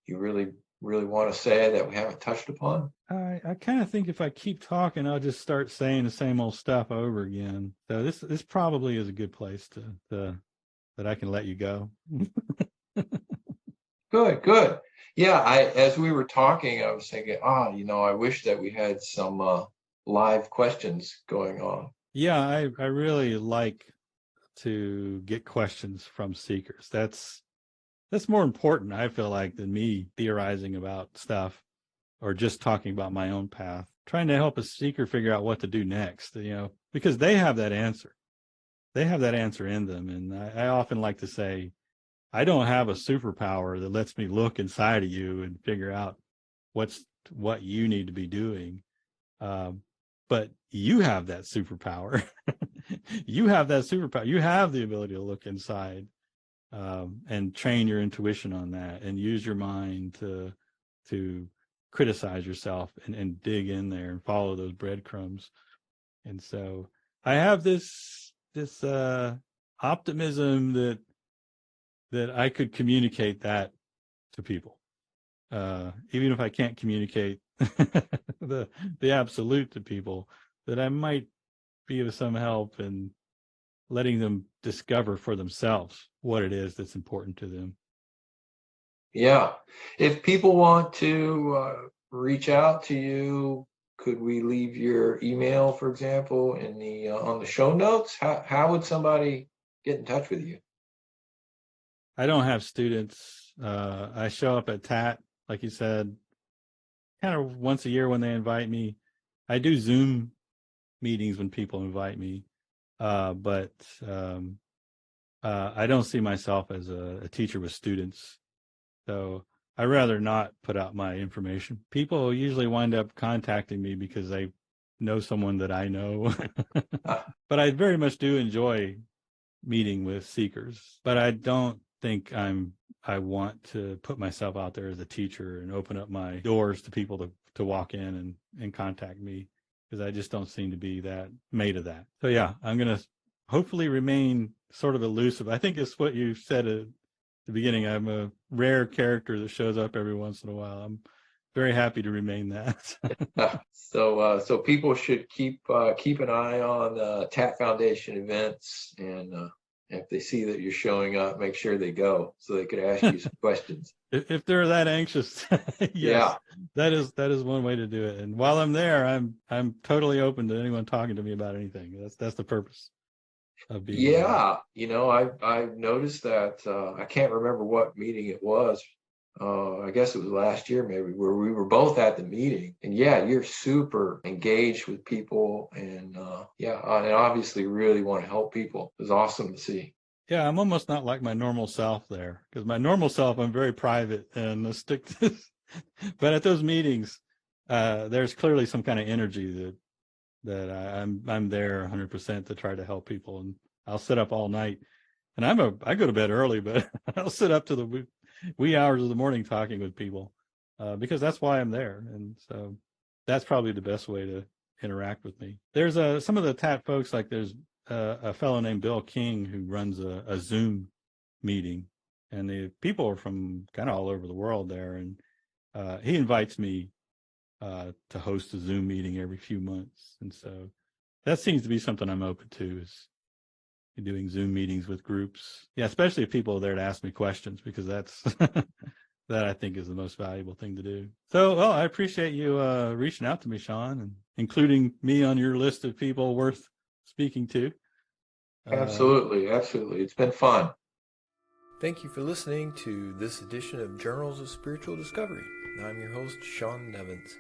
Speaker 3: you really, really want to say that we haven't touched upon?
Speaker 2: I kind of think if I keep talking, I'll just start saying the same old stuff over again. So this probably is a good place that I can let you go.
Speaker 3: Good. Yeah, as we were talking, I was thinking, I wish that we had some live questions going on.
Speaker 2: Yeah, I really like to get questions from seekers. That's more important, I feel like, than me theorizing about stuff or just talking about my own path. Trying to help a seeker figure out what to do next, because they have that answer. They have that answer in them. And I often like to say, I don't have a superpower that lets me look inside of you and figure out what you need to be doing. But you have that superpower. You have that superpower. You have the ability to look inside and train your intuition on that, and use your mind to criticize yourself and dig in there and follow those breadcrumbs. And so I have this optimism that I could communicate that to people, even if I can't communicate the absolute to people, that I might be of some help in letting them discover for themselves what it is that's important to them.
Speaker 3: Yeah. If people want to reach out to you, could we leave your email, for example, in the on the show notes? How would somebody get in touch with you?
Speaker 2: I don't have students. I show up at TAT, like you said, kind of once a year when they invite me. I do Zoom meetings when people invite me, but I don't see myself as a teacher with students. So I'd rather not put out my information. People usually wind up contacting me because they know someone that I know. But I very much do enjoy meeting with seekers. But I don't think I want to put myself out there as a teacher and open up my doors to people to walk in and contact me, because I just don't seem to be that made of that. So yeah, I'm going to hopefully remain sort of elusive. I think it's what you said at the beginning. I'm a rare character that shows up every once in a while. I'm very happy to remain that.
Speaker 3: So people should keep an eye on TAT Foundation events, and if they see that you're showing up, make sure they go so they could ask you some questions.
Speaker 2: If they're that anxious, yes,
Speaker 3: Yeah.
Speaker 2: that is one way to do it. And while I'm there, I'm totally open to anyone talking to me about anything. That's the purpose of being there.
Speaker 3: Yeah, I've noticed that. I can't remember what meeting it was. I guess it was last year, maybe, where we were both at the meeting. And yeah, you're super engaged with people, and and obviously really want to help people. It was awesome to see.
Speaker 2: Yeah, I'm almost not like my normal self there, because my normal self, I'm very private and I stick to. But at those meetings, there's clearly some kind of energy that I'm there 100% to try to help people, and I'll sit up all night. And I go to bed early, but I'll sit up to the wee hours of the morning talking with people, because that's why I'm there. And so that's probably the best way to interact with me. There's some of the TAT folks, like there's a fellow named Bill King who runs a Zoom meeting, and the people are from kind of all over the world there. And he invites me to host a Zoom meeting every few months. And so that seems to be something I'm open to, is doing Zoom meetings with groups. Yeah, especially if people are there to ask me questions, because that's that I think is the most valuable thing to do. So, well, I appreciate you reaching out to me, Shawn, and including me on your list of people worth speaking to.
Speaker 3: Absolutely. It's been fun.
Speaker 1: Thank you for listening to this edition of Journals of Spiritual Discovery. I'm your host, Shawn Nevins.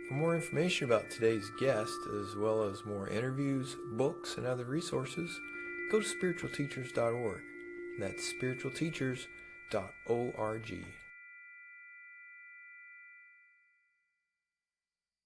Speaker 1: For more information about today's guest, as well as more interviews, books, and other resources, go to spiritualteachers.org. That's spiritualteachers.org.